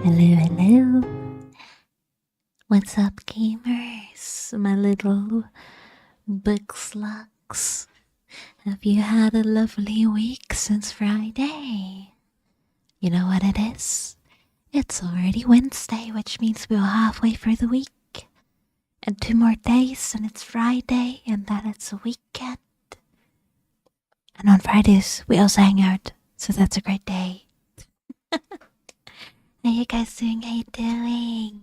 Hello, hello. What's up, gamers? My little book slugs. Have you had a lovely week since Friday? You know what it is? It's already Wednesday, which means we're halfway through the week. And 2 more days, and it's Friday, and then it's a weekend. And on Fridays, we also hang out, so that's a great day. How you guys doing? How you doing?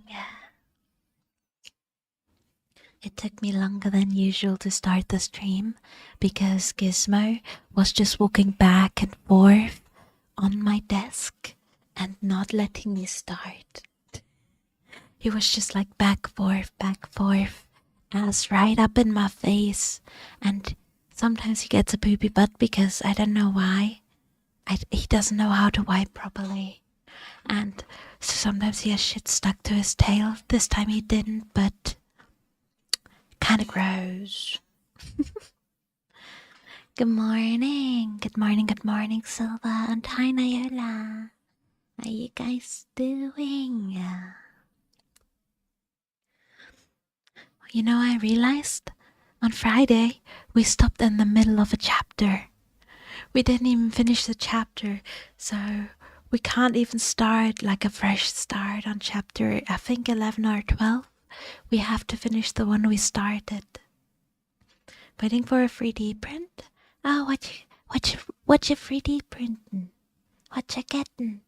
It took me longer than usual to start the stream because Gizmo was just walking back and forth on my desk and not letting me start. He was just like back, forth, ass right up in my face. And sometimes he gets a poopy butt because I don't know why. He doesn't know how to wipe properly. And so sometimes he has shit stuck to his tail. This time he didn't, but kinda gross. Good morning, Silva and hi, Nayola. How you guys doing? You know, I realized on Friday we stopped in the middle of a chapter. We didn't even finish the chapter, so we can't even start like a fresh start on chapter, I think 11 or 12. We have to finish the one we started. Waiting for a 3D print? Oh, what you 3D printing? What you getting?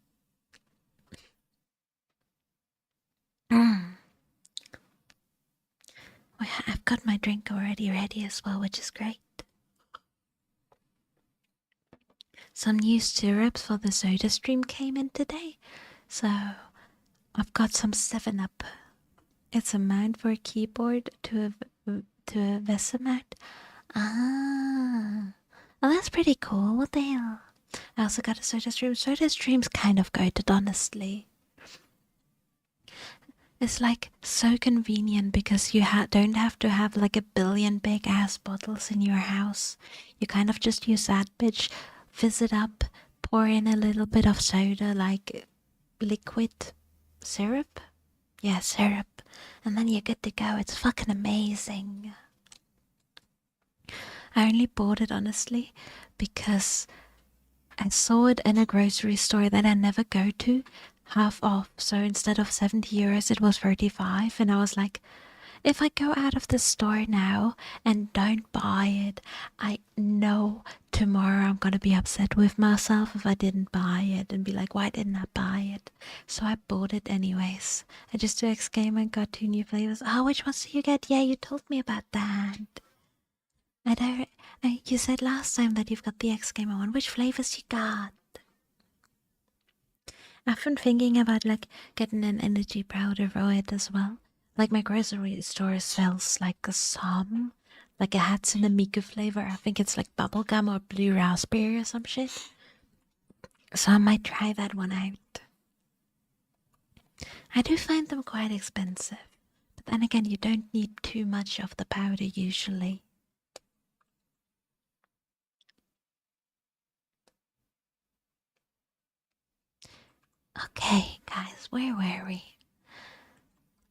I've got my drink already ready as well, which is great. Some new syrups for the soda stream came in today, so I've got some 7-Up. It's a mount for a keyboard to a VESA mount. Ah, well, that's pretty cool. What the hell? I also got a soda stream. Soda stream's kind of goated, honestly. It's like so convenient because you don't have to have like a billion big ass bottles in your house. You kind of just use that bitch, fizz it up, pour in a little bit of soda, like liquid syrup. Yeah, syrup. And then you're good to go. It's fucking amazing. I only bought it honestly because I saw it in a grocery store that I never go to, half off. So instead of 70 euros, it was 35. And I was like, if I go out of the store now and don't buy it, I know tomorrow I'm gonna be upset with myself if I didn't buy it and be like, why didn't I buy it? So I bought it anyways. I just do X Game and got 2 new flavors. Oh, which ones do you get? Yeah, you told me about that. I don't. You said last time that you've got the X Gamer one. Which flavors you got? I've been thinking about like getting an energy powder for it as well. Like my grocery store sells like a some, like a Hatsune Miku flavor. I think it's like bubblegum or blue raspberry or some shit. So I might try that one out. I do find them quite expensive. But then again, you don't need too much of the powder usually. Okay, guys, where were we?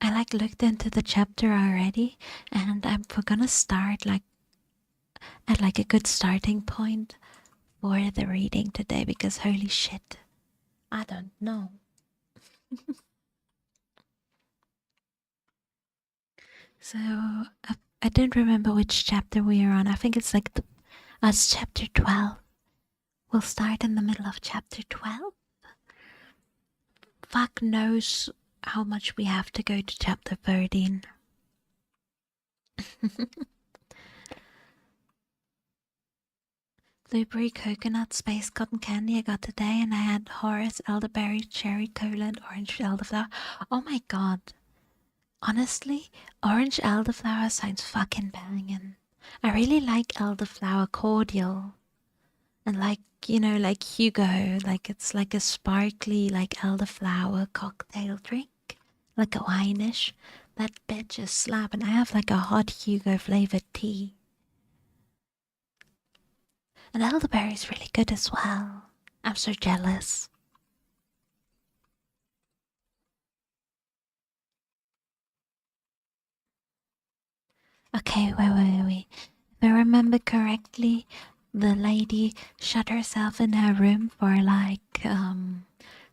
I like looked into the chapter already, and we're gonna start like at like a good starting point for the reading today because holy shit, I don't know. So I don't remember which chapter we are on. I think it's like it's chapter 12. We'll start in the middle of chapter 12. Fuck knows how much we have to go to chapter 13. Blueberry, coconut, space cotton candy I got today, and I had Horace, elderberry, cherry, cola, and orange elderflower. Oh my god. Honestly, orange elderflower sounds fucking banging. I really like elderflower cordial. And like, you know, like Hugo, like it's like a sparkly, like elderflower cocktail drink. Like a wine-ish. That bitch is slapping. I have like a hot Hugo flavored tea. And elderberry is really good as well. I'm so jealous. Okay, wait. If I remember correctly, the lady shut herself in her room for like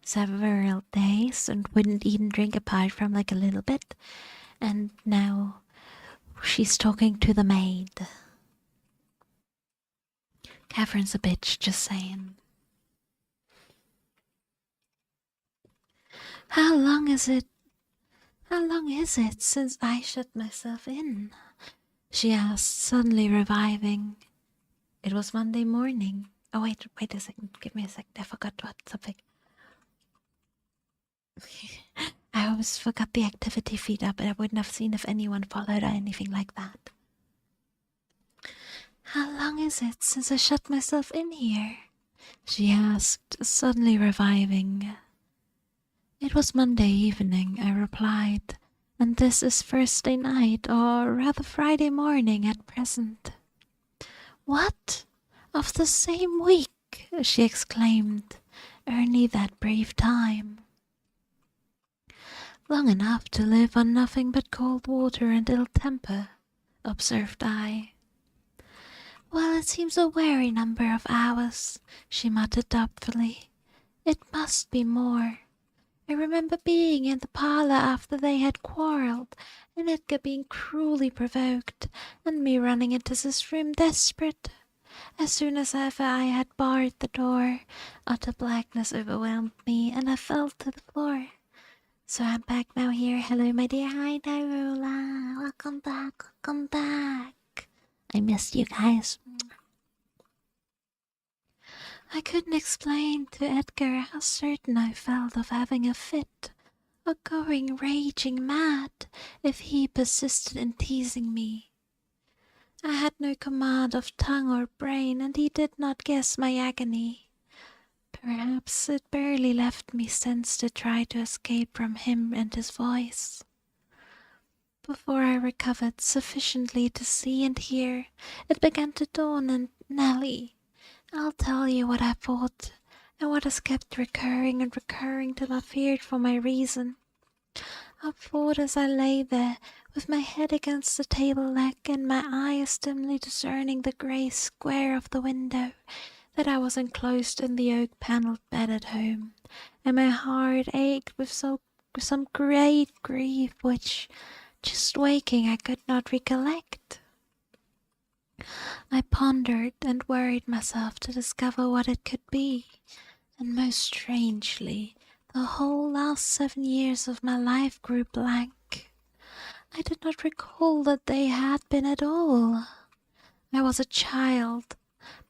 several days and wouldn't eat and drink apart from like a little bit. And now she's talking to the maid. Catherine's a bitch, just saying. How long is it since I shut myself in? She asked, suddenly reviving. It was Monday morning. Oh, wait a second. Give me a second. I forgot what something. I always forgot the activity feed up, and I wouldn't have seen if anyone followed or anything like that. How long is it since I shut myself in here? She asked, suddenly reviving. It was Monday evening, I replied, and this is Thursday night, or rather Friday morning at present. What? Of the same week? She exclaimed. Only that brief time. Long enough to live on nothing but cold water and ill temper, observed I. Well, it seems a weary number of hours, she muttered doubtfully. It must be more. I remember being in the parlour after they had quarrelled, and Edgar being cruelly provoked, and me running into his room desperate. As soon as ever I had barred the door, utter blackness overwhelmed me, and I fell to the floor. So I'm back now here. Hello, my dear. Hi, Darula. Welcome back. I missed you guys. I couldn't explain to Edgar how certain I felt of having a fit, or going raging mad, if he persisted in teasing me. I had no command of tongue or brain, and he did not guess my agony. Perhaps it barely left me sense to try to escape from him and his voice. Before I recovered sufficiently to see and hear, it began to dawn, and Nelly, I'll tell you what I thought, and what has kept recurring and recurring till I feared for my reason. I thought as I lay there, with my head against the table leg and my eyes dimly discerning the grey square of the window, that I was enclosed in the oak-panelled bed at home, and my heart ached with some great grief which, just waking, I could not recollect. I pondered and worried myself to discover what it could be, and most strangely, the whole last 7 years of my life grew blank. I did not recall that they had been at all. I was a child.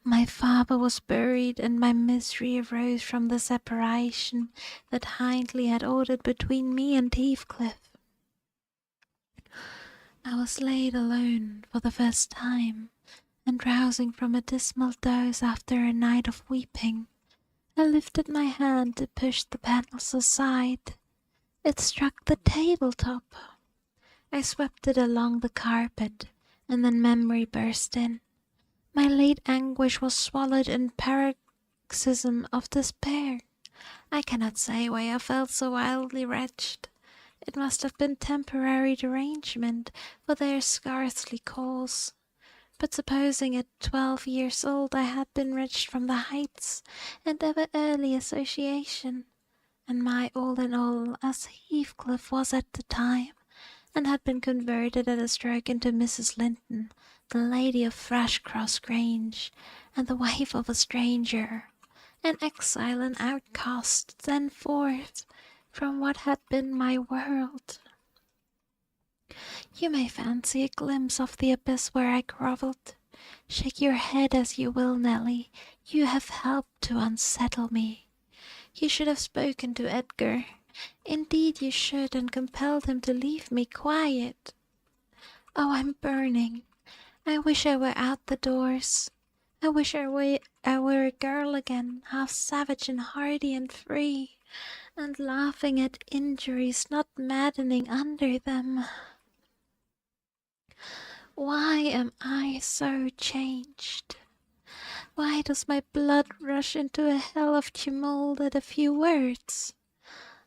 My father was buried, and my misery arose from the separation that Hindley had ordered between me and Heathcliff. I was laid alone for the first time, and rousing from a dismal doze after a night of weeping, I lifted my hand to push the panels aside. It struck the tabletop. I swept it along the carpet, and then memory burst in. My late anguish was swallowed in paroxysm of despair. I cannot say why I felt so wildly wretched. It must have been temporary derangement, for there is scarcely cause. But supposing at 12 years old I had been wrenched from the heights and ever early association, and my all in all, as Heathcliff was at the time, and had been converted at a stroke into Mrs. Linton, the lady of Thrushcross Grange, and the wife of a stranger, an exile and outcast, thenceforth, from what had been my world. You may fancy a glimpse of the abyss where I grovelled. Shake your head as you will, Nelly, you have helped to unsettle me. You should have spoken to Edgar. Indeed you should, and compelled him to leave me quiet. Oh, I'm burning. I wish I were out the doors. I wish I were a girl again, half savage and hardy and free, and laughing at injuries, not maddening under them. Why am I so changed? Why does my blood rush into a hell of tumult at a few words?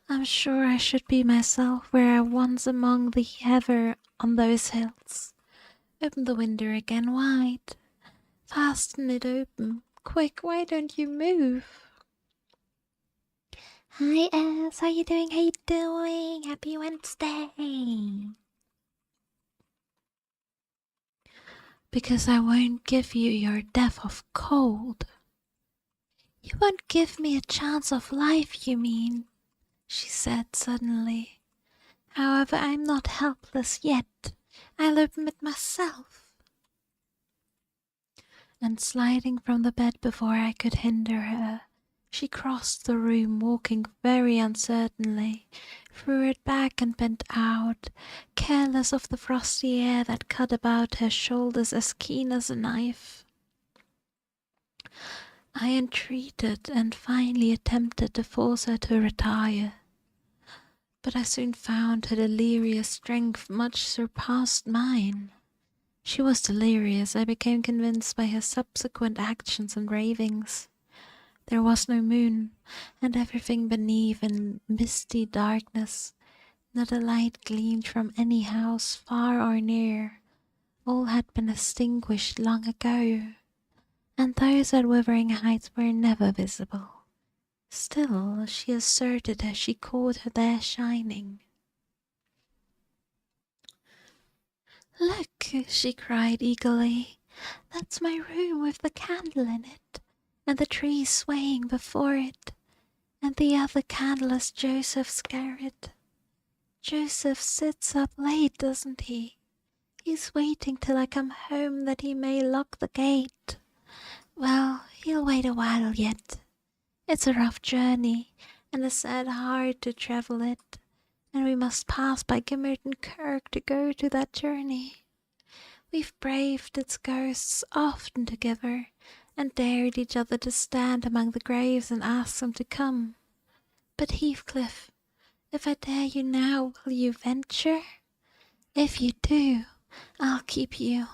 I'm sure I should be myself were I once among the heather on those hills. Open the window again wide. Fasten it open. Quick, why don't you move? Hi, Els. How you doing? How you doing? Happy Wednesday. Because I won't give you your death of cold. You won't give me a chance of life, you mean? She said suddenly. However, I'm not helpless yet. I'll open it myself. And sliding from the bed before I could hinder her, she crossed the room, walking very uncertainly, threw it back and bent out, careless of the frosty air that cut about her shoulders as keen as a knife. I entreated and finally attempted to force her to retire, but I soon found her delirious strength much surpassed mine. She was delirious, I became convinced by her subsequent actions and ravings. There was no moon, and everything beneath in misty darkness. Not a light gleamed from any house, far or near. All had been extinguished long ago, and those at Wuthering Heights were never visible. Still, she asserted as she caught her there shining. "Look," she cried eagerly, "that's my room with the candle in it, and the tree swaying before it, and the other candle is Joseph's garret. Joseph sits up late, doesn't he? He's waiting till I come home that he may lock the gate. Well, he'll wait a while yet. It's a rough journey, and a sad heart to travel it, and we must pass by Gimmerton Kirk to go to that journey. We've braved its ghosts often together, and dared each other to stand among the graves and ask them to come. But Heathcliff, if I dare you now, will you venture? If you do, I'll keep you.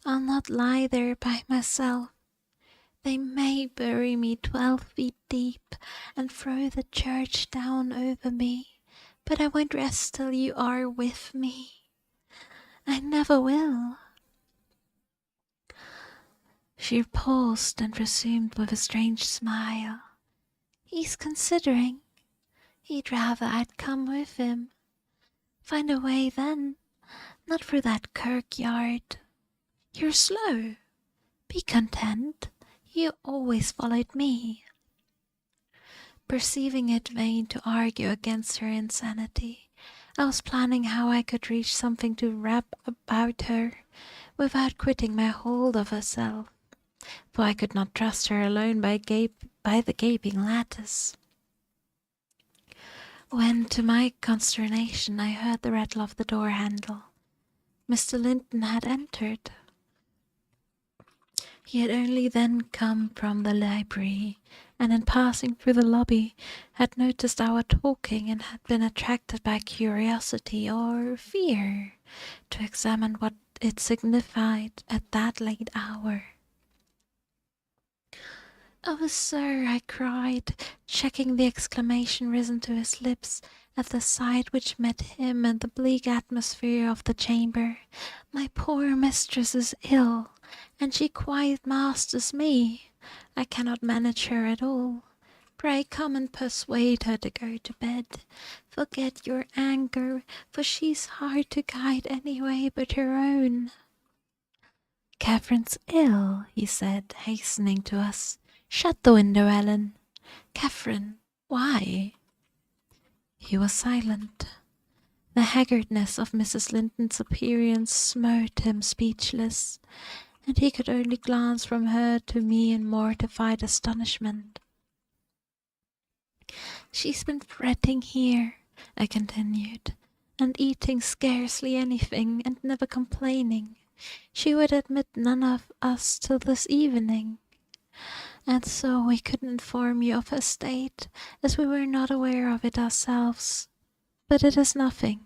I'll not lie there by myself. They may bury me 12 feet deep and throw the church down over me, but I won't rest till you are with me. I never will." She paused and resumed with a strange smile. "He's considering. He'd rather I'd come with him. Find a way then, not through that kirkyard. You're slow. Be content. You always followed me." Perceiving it vain to argue against her insanity, I was planning how I could reach something to wrap about her without quitting my hold of herself, for I could not trust her alone by the gaping lattice. When, to my consternation, I heard the rattle of the door handle, Mr. Linton had entered. He had only then come from the library, and in passing through the lobby had noticed our talking and had been attracted by curiosity or fear to examine what it signified at that late hour. "Oh, sir," I cried, checking the exclamation risen to his lips at the sight which met him and the bleak atmosphere of the chamber, "my poor mistress is ill, and she quite masters me. I cannot manage her at all. Pray come and persuade her to go to bed. Forget your anger, for she's hard to guide any way but her own." "Catherine's ill," he said, hastening to us. "Shut the window, Ellen. Catherine, why?" He was silent. The haggardness of Mrs. Linton's appearance smote him speechless, and he could only glance from her to me in mortified astonishment. "She's been fretting here," I continued, "and eating scarcely anything, and never complaining. She would admit none of us till this evening. And so we couldn't inform you of her state, as we were not aware of it ourselves. But it is nothing."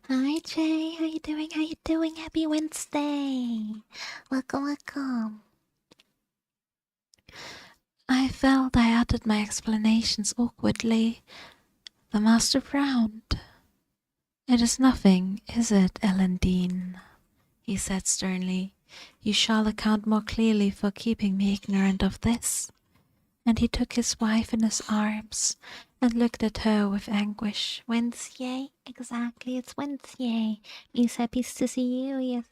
"Hi, Jay. How you doing? How you doing? Happy Wednesday. Welcome. I felt I uttered my explanations awkwardly. The master frowned. "It is nothing, is it, Ellen Dean?" he said sternly. You shall account more clearly for keeping me ignorant of this. And he took his wife in his arms and looked at her with anguish. Wednesday? Exactly, it's Wednesday. He's happy to see you, yes.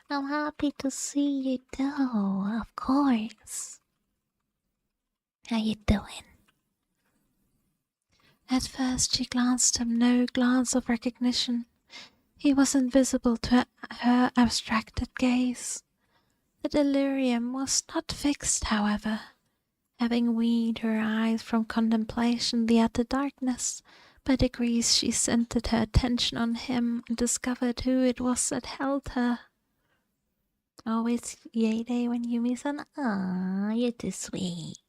I'm happy to see you too, of course. How you doing? At first she glanced him no glance of recognition. He was invisible to her abstracted gaze. The delirium was not fixed, however. Having weaned her eyes from contemplation the utter darkness, by degrees she centered her attention on him and discovered who it was that held her. Always yay day when you miss an you're too sweet.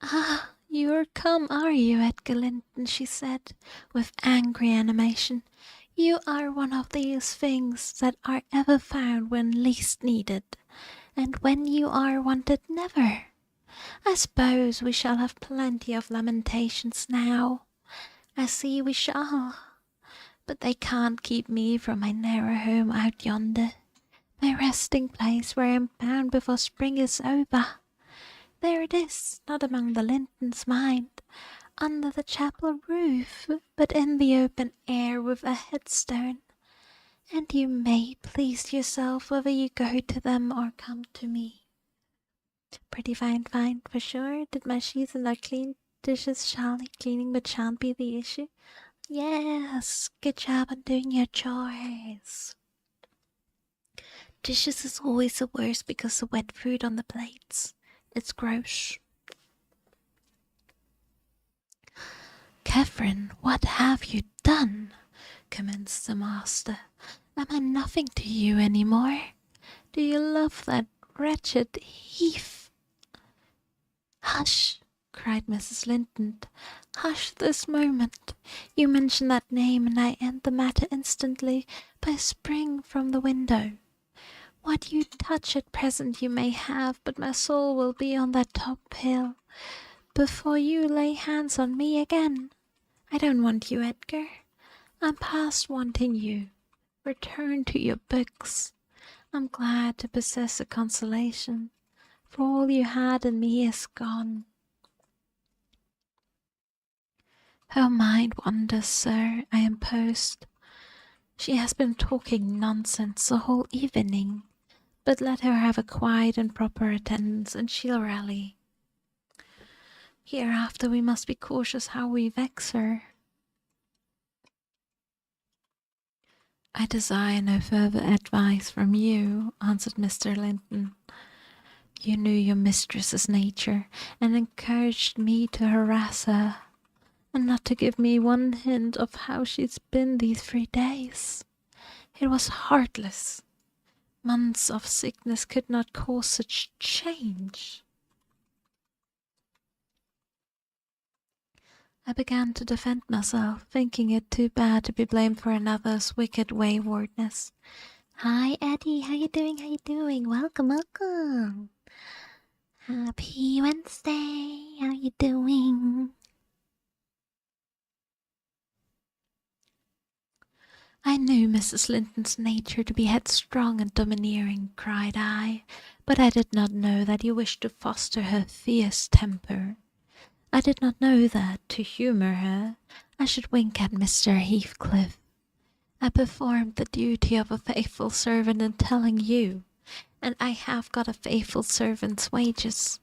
Ah, you're come, are you, Edgar Linton? She said, with angry animation. You are one of these things that are ever found when least needed, and when you are wanted never. I suppose we shall have plenty of lamentations now. I see we shall. But they can't keep me from my narrow home out yonder, my resting place where I am bound before spring is over. There it is, not among the Lintons, mind, under the chapel roof, but in the open air with a headstone. And you may please yourself whether you go to them or come to me. Pretty fine, for sure. Did my sheets and our clean dishes shall need cleaning, but shan't be the issue. Yes, good job on doing your chores. Dishes is always the worst because of wet food on the plates. It's gross. Catherine, what have you done? Commenced the master. Am I nothing to you any more? Do you love that wretched Heath? Hush, cried Mrs. Linton. Hush this moment. You mention that name and I end the matter instantly by spring from the window. What you touch at present you may have, but my soul will be on that top hill before you lay hands on me again. I don't want you, Edgar. I'm past wanting you. Return to your books. I'm glad to possess a consolation, for all you had in me is gone. Her mind wanders, sir, I am post. She has been talking nonsense the whole evening, but let her have a quiet and proper attendance, and she'll rally. Hereafter we must be cautious how we vex her. I desire no further advice from you, answered Mr. Linton. You knew your mistress's nature, and encouraged me to harass her, and not to give me one hint of how she's been these 3 days. It was heartless. Months of sickness could not cause such change. I began to defend myself, thinking it too bad to be blamed for another's wicked waywardness. Hi, Eddie. How you doing? Welcome. Happy Wednesday. How you doing? I knew Mrs. Linton's nature to be headstrong and domineering, cried I, but I did not know that you wished to foster her fierce temper. I did not know that, to humour her, I should wink at Mr. Heathcliff. I performed the duty of a faithful servant in telling you, and I have got a faithful servant's wages.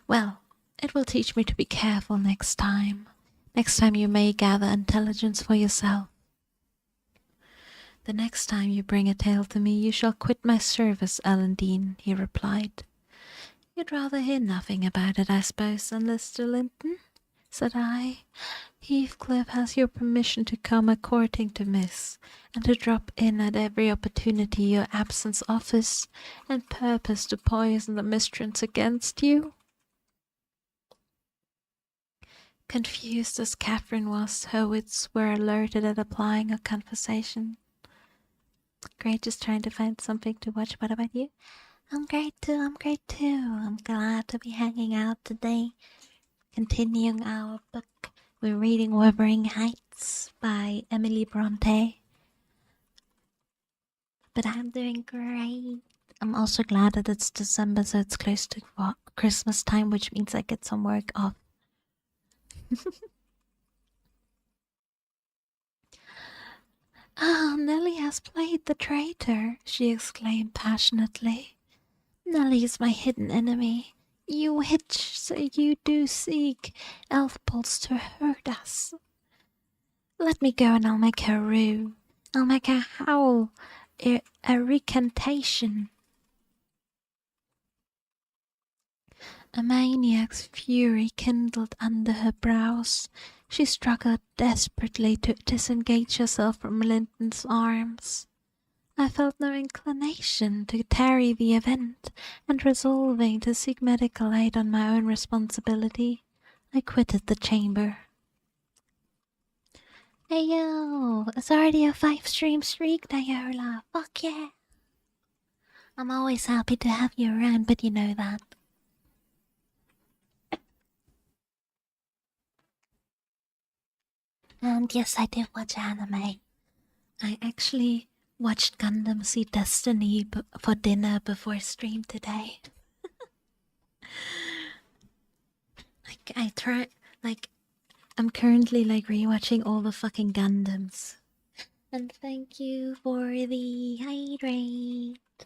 Well, it will teach me to be careful next time. Next time you may gather intelligence for yourself. The next time you bring a tale to me, you shall quit my service, Ellen Dean, he replied. You'd rather hear nothing about it, I suppose, than Mr. Linton? Said I. Heathcliff has your permission to come according to Miss, and to drop in at every opportunity your absence offers, and purpose to poison the mistress against you? Confused as Catherine was, her wits were alerted at applying a conversation. Great, just trying to find something to watch. What about you? I'm great too. I'm glad to be hanging out today. Continuing our book. We're reading Wuthering Heights by Emily Brontë. but I'm doing great. I'm also glad that it's December, so it's close to Christmas time, which means I get some work off. Oh, Nelly has played the traitor, she exclaimed passionately. Nelly is my hidden enemy. You witch, so you do seek elf bolts to hurt us. Let me go and I'll make her rue. I'll make her howl a recantation. A maniac's fury kindled under her brows. She struggled desperately to disengage herself from Linton's arms. I felt no inclination to tarry the event, and resolving to seek medical aid on my own responsibility, I quitted the chamber. Hey yo, it's already a 5-stream streak, Diola. Fuck yeah. I'm always happy to have you around, but you know that. And yes, I do watch anime. I actually watched Gundam Seed Destiny for dinner before stream today. I'm currently rewatching all the fucking Gundams. And thank you for the hydrate.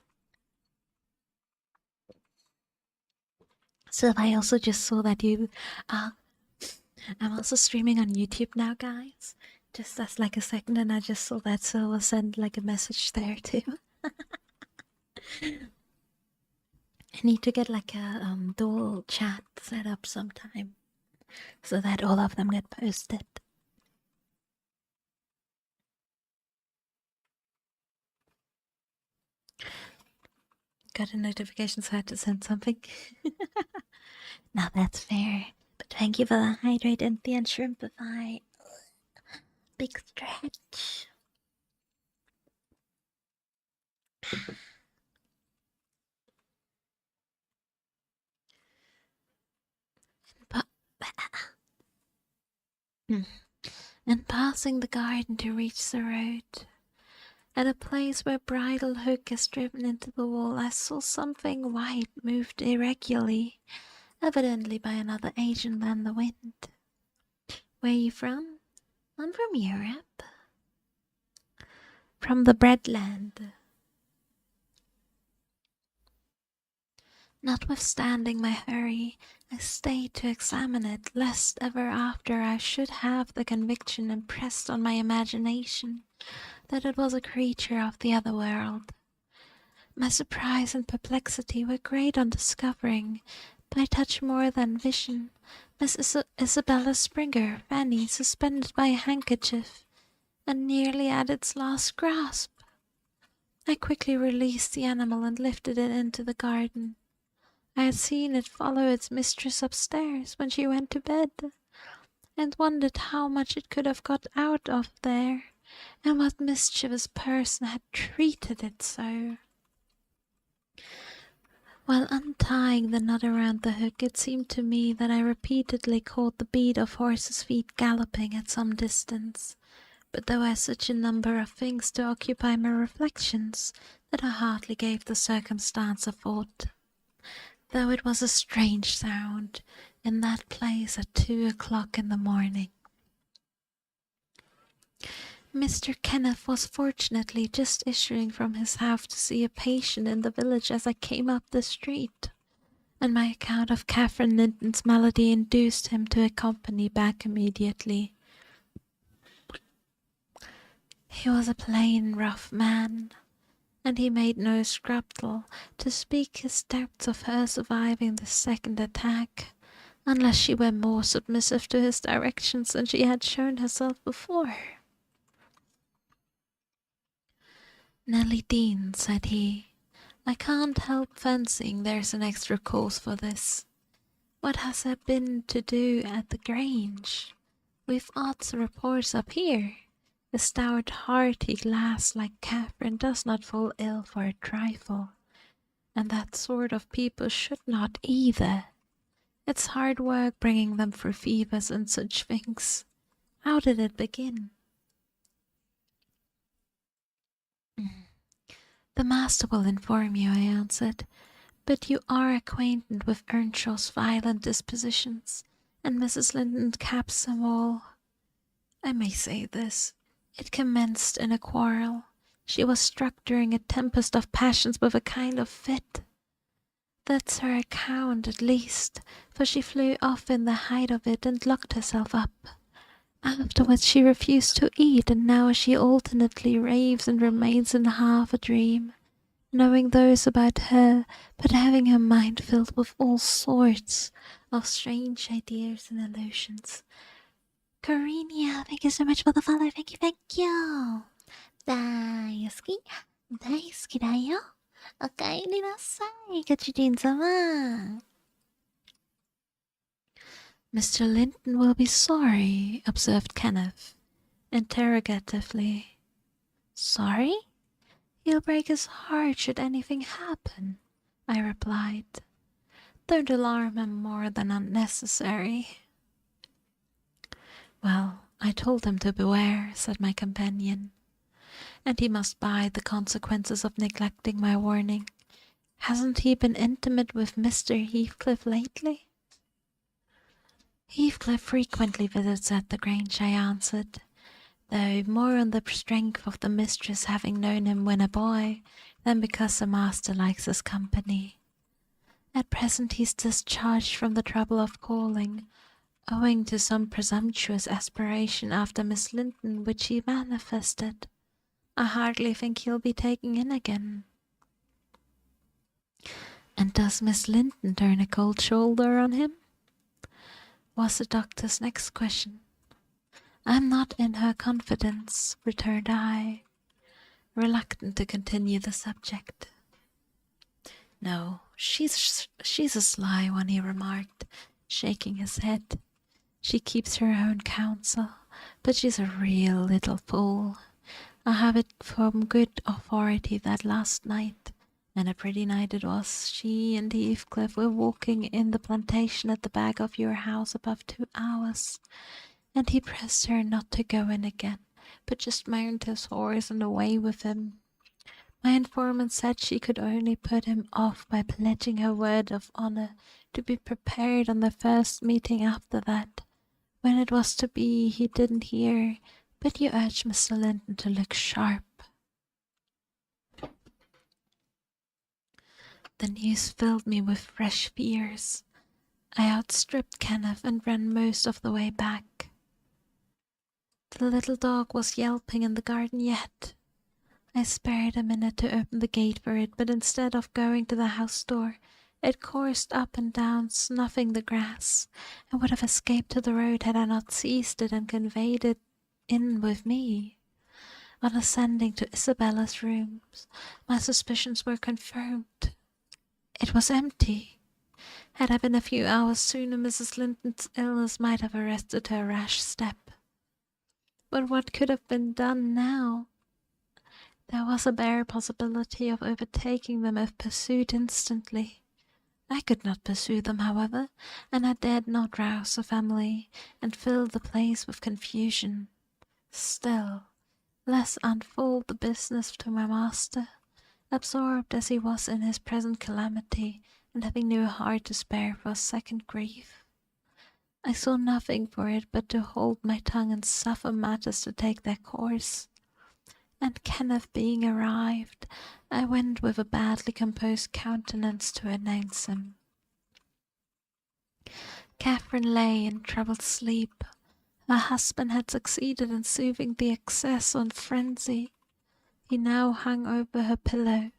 So I also just saw that I'm also streaming on YouTube now, guys. Just as a second, and I just saw that, so I'll send a message there too. I need to get a dual chat set up sometime, so that all of them get posted. Got a notification, so I had to send something. Now that's fair. But thank you for the hydrate and the unshrimpify. Big stretch. And passing the garden to reach the road, at a place where bridle hook is driven into the wall, I saw something white moved irregularly, evidently by another agent than the wind. Where are you from? I'm from Europe. From the breadland. Notwithstanding my hurry, I stayed to examine it, lest ever after I should have the conviction impressed on my imagination that it was a creature of the other world. My surprise and perplexity were great on discovering, by touch more than vision, Miss Isabella Springer, Fanny, suspended by a handkerchief, and nearly at its last grasp. I quickly released the animal and lifted it into the garden. I had seen it follow its mistress upstairs when she went to bed, and wondered how much it could have got out of there, and what mischievous person had treated it so. While untying the knot around the hook, it seemed to me that I repeatedly caught the beat of horses' feet galloping at some distance, but there were such a number of things to occupy my reflections that I hardly gave the circumstance a thought. Though it was a strange sound in that place at 2 o'clock in the morning. Mr. Kenneth was fortunately just issuing from his house to see a patient in the village as I came up the street, and my account of Catherine Linton's malady induced him to accompany back immediately. He was a plain, rough man, and he made no scruple to speak his doubts of her surviving the second attack, unless she were more submissive to his directions than she had shown herself before. "Nelly Dean," said he, "I can't help fancying there's an extra cause for this. What has there been to do at the Grange? We've odds reports up here. A stout, hearty lass like Catherine does not fall ill for a trifle, and that sort of people should not either. It's hard work bringing them through fevers and such things. How did it begin?" The master will inform you, I answered, but you are acquainted with Earnshaw's violent dispositions, and Mrs. Linton caps them all. I may say this. It commenced in a quarrel. She was struck during a tempest of passions with a kind of fit. That's her account, at least, for she flew off in the height of it and locked herself up. Afterwards she refused to eat, and now she alternately raves and remains in half a dream, knowing those about her, but having her mind filled with all sorts of strange ideas and illusions. Karinia, thank you so much for the follow. Thank you, thank you. 大好き、大好きだよ。おかえりなさい、ご主人様。Mr. Linton will be sorry, observed Kenneth, interrogatively. Sorry? He'll break his heart should anything happen, I replied. Don't alarm him more than unnecessary. Well, I told him to beware, said my companion, and he must bide the consequences of neglecting my warning. Hasn't he been intimate with Mr. Heathcliff lately? Heathcliff frequently visits at the Grange, I answered, though more on the strength of the mistress having known him when a boy than because the master likes his company. At present he's discharged from the trouble of calling, owing to some presumptuous aspiration after Miss Linton which he manifested. I hardly think he'll be taken in again. And does Miss Linton turn a cold shoulder on him? Was the doctor's next question. I'm not in her confidence, returned I, reluctant to continue the subject. No, she's a sly one, he remarked, shaking his head. She keeps her own counsel, but she's a real little fool. I have it from good authority that last night, and a pretty night it was, she and Heathcliff were walking in the plantation at the back of your house above 2 hours, and he pressed her not to go in again, but just mounted his horse and away with him. My informant said she could only put him off by pledging her word of honour to be prepared on the first meeting after that. When it was to be, he didn't hear, but you urged Mr. Linton to look sharp. The news filled me with fresh fears. I outstripped Kenneth and ran most of the way back. The little dog was yelping in the garden yet. I spared a minute to open the gate for it, but instead of going to the house door, it coursed up and down, snuffing the grass, and would have escaped to the road had I not seized it and conveyed it in with me. On ascending to Isabella's rooms, my suspicions were confirmed. It was empty. Had I been a few hours sooner, Mrs. Linton's illness might have arrested her rash step. But what could have been done now? There was a bare possibility of overtaking them if pursued instantly. I could not pursue them, however, and I dared not rouse the family and fill the place with confusion. Still, lest unfold the business to my master, absorbed as he was in his present calamity, and having no heart to spare for a second grief. I saw nothing for it but to hold my tongue and suffer matters to take their course. And Kenneth being arrived, I went with a badly composed countenance to announce him. Catherine lay in troubled sleep. Her husband had succeeded in soothing the excess of frenzy. He now hung over her pillow,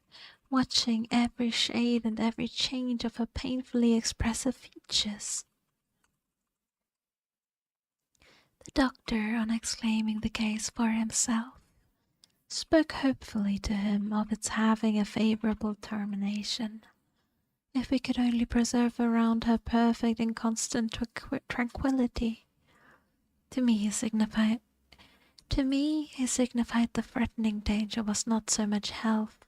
watching every shade and every change of her painfully expressive features. The doctor, on exclaiming the case for himself, spoke hopefully to him of its having a favourable termination, if we could only preserve around her perfect and constant tranquillity. To me he signified the threatening danger was not so much health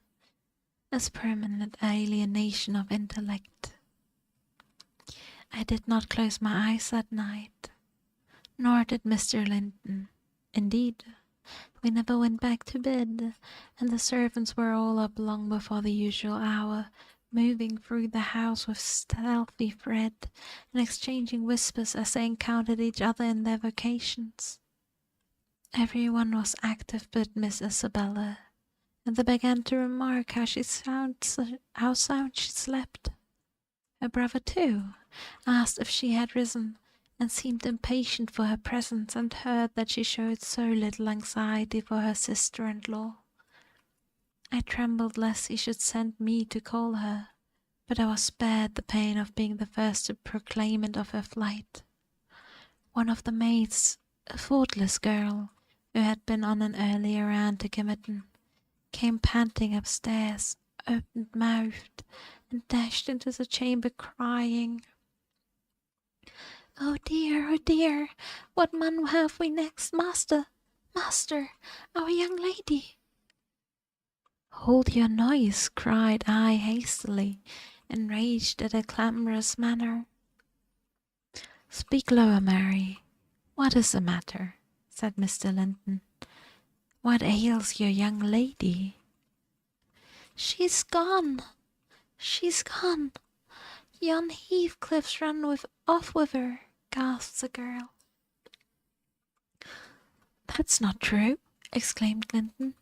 as permanent alienation of intellect. I did not close my eyes that night, nor did Mr. Linton. Indeed, We never went back to bed, and the servants were all up long before the usual hour, moving through the house with stealthy tread, and exchanging whispers as they encountered each other in their vocations. Everyone was active but Miss Isabella, and they began to remark how sound she slept. Her brother, too, asked if she had risen, and seemed impatient for her presence, and heard that she showed so little anxiety for her sister-in-law. I trembled lest he should send me to call her, but I was spared the pain of being the first to proclaim it of her flight. One of the maids, a thoughtless girl, who had been on an early errand to Gimmerton, came panting upstairs, open-mouthed, and dashed into the chamber crying, oh dear, what man have we next? Master, our young lady. Hold your noise, cried I hastily, enraged at her clamorous manner. Speak lower, Mary. What is the matter? Said Mr. Linton. What ails your young lady? She's gone. Yon Heathcliff's run off with her, gasped the girl. That's not true, exclaimed Linton,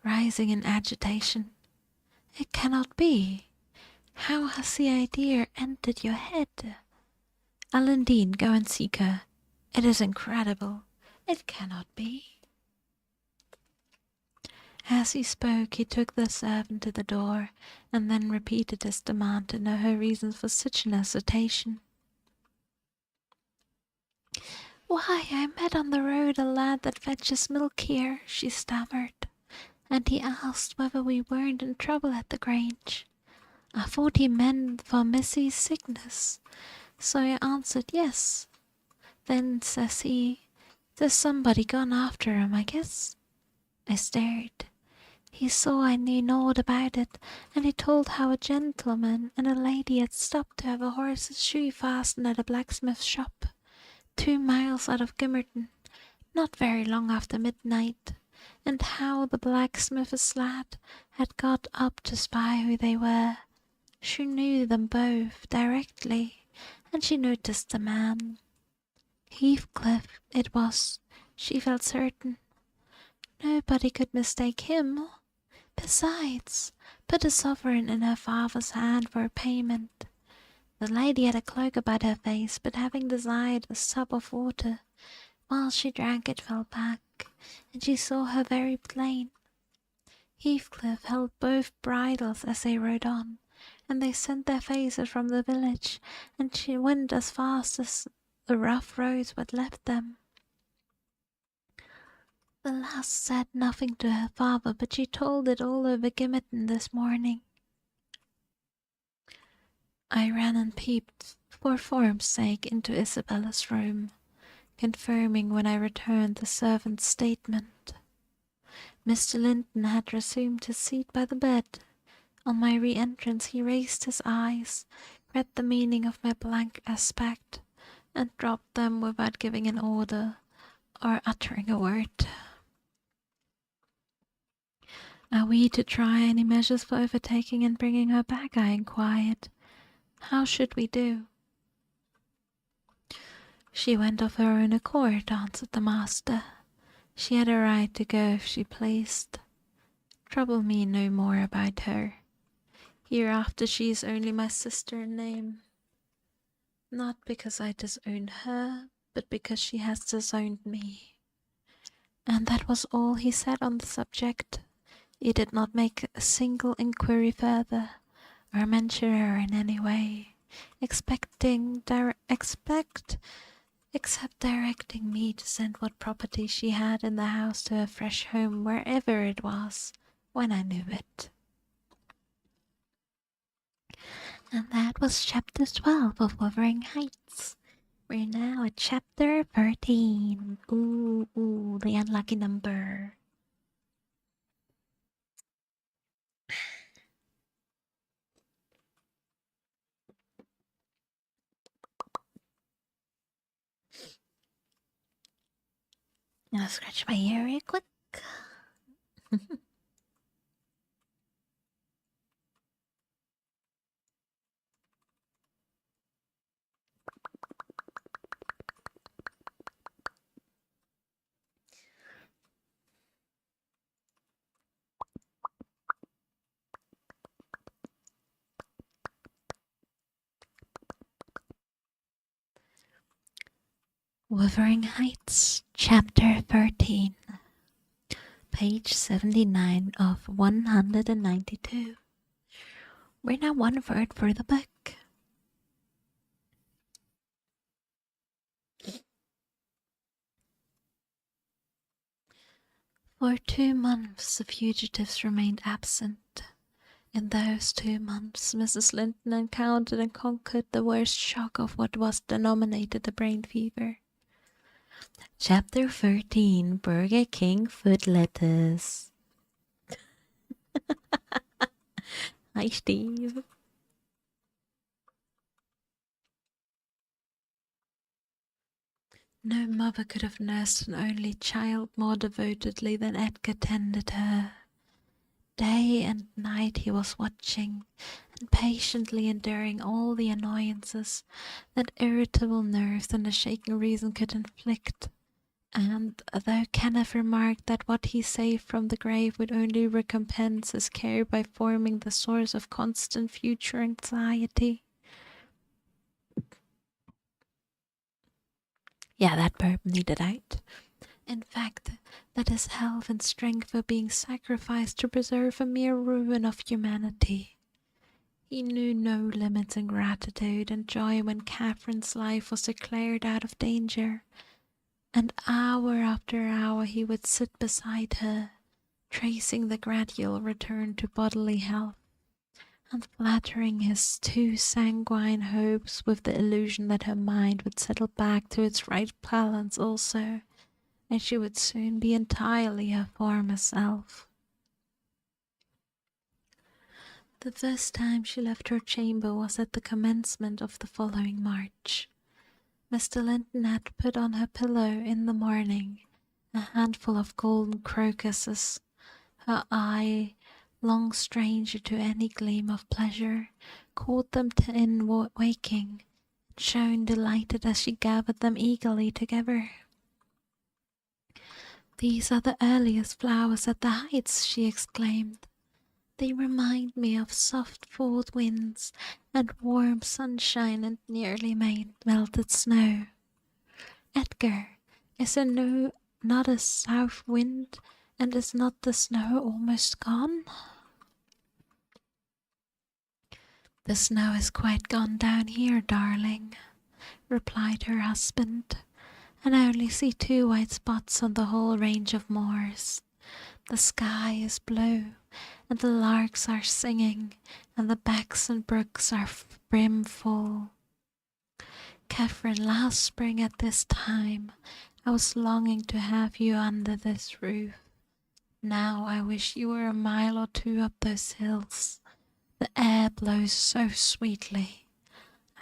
rising in agitation. It cannot be. How has the idea entered your head? Alandine, go and seek her. It is incredible. It cannot be. As he spoke, he took the servant to the door, and then repeated his demand to know her reasons for such an hesitation. Why, I met on the road a lad that fetches milk here, she stammered, and he asked whether we weren't in trouble at the Grange. I thought he meant for Missy's sickness, so I answered yes. Then says he, there's somebody gone after him, I guess. I stared. He saw I knew naught about it, and he told how a gentleman and a lady had stopped to have a horse's shoe fastened at a blacksmith's shop, 2 miles out of Gimmerton, not very long after midnight, and how the blacksmith's lad had got up to spy who they were. She knew them both directly, and she noticed the man. Heathcliff it was, she felt certain. Nobody could mistake him. Besides, put a sovereign in her father's hand for a payment. The lady had a cloak about her face, but having desired a sup of water, while she drank it fell back, and she saw her very plain. Heathcliff held both bridles as they rode on, and they sent their faces from the village, and she went as fast as the rough roads would left them. The lass said nothing to her father, but she told it all over Gimmerton this morning. I ran and peeped, for form's sake, into Isabella's room, confirming when I returned the servant's statement. Mr. Linton had resumed his seat by the bed. On my re-entrance he raised his eyes, read the meaning of my blank aspect, and dropped them without giving an order or uttering a word. Are we to try any measures for overtaking and bringing her back? I inquired. How should we do? She went of her own accord, answered the master. She had a right to go if she pleased. Trouble me no more about her. Hereafter she is only my sister in name. Not because I disown her, but because she has disowned me. And that was all he said on the subject. He did not make a single inquiry further, or mention her in any way, except directing me to send what property she had in the house to her fresh home, wherever it was, when I knew it. And that was chapter 12 of Wuthering Heights. We're now at chapter 13. Ooh, the unlucky number. I'll scratch my ear real quick. Wuthering Heights, Chapter 13, page 79 of 192. We're now one third through the book. For 2 months the fugitives remained absent. In those 2 months Mrs. Linton encountered and conquered the worst shock of what was denominated the brain fever. Chapter 13, Burger King Food Lettuce. Hi, Steve. No mother could have nursed an only child more devotedly than Edgar tended her. Day and night he was watching and patiently enduring all the annoyances that irritable nerves and a shaken reason could inflict. And though Kenneth remarked that what he saved from the grave would only recompense his care by forming the source of constant future anxiety. Yeah, that burp needed out. In fact, that his health and strength were being sacrificed to preserve a mere ruin of humanity. He knew no limits in gratitude and joy when Catherine's life was declared out of danger, and hour after hour he would sit beside her, tracing the gradual return to bodily health, and flattering his too sanguine hopes with the illusion that her mind would settle back to its right balance also, and she would soon be entirely her former self. The first time she left her chamber was at the commencement of the following March. Mr. Linton had put on her pillow in the morning a handful of golden crocuses. Her eye, long stranger to any gleam of pleasure, caught them in waking, and shone delighted as she gathered them eagerly together. "These are the earliest flowers at the Heights," she exclaimed. "They remind me of soft fall winds and warm sunshine and nearly melted snow. Edgar, is there not a south wind, and is not the snow almost gone?" "The snow is quite gone down here, darling," replied her husband, "and I only see 2 white spots on the whole range of moors. The sky is blue, and the larks are singing, and the becks and brooks are brimful. Catherine, last spring at this time I was longing to have you under this roof. Now I wish you were a mile or 2 up those hills. The air blows so sweetly.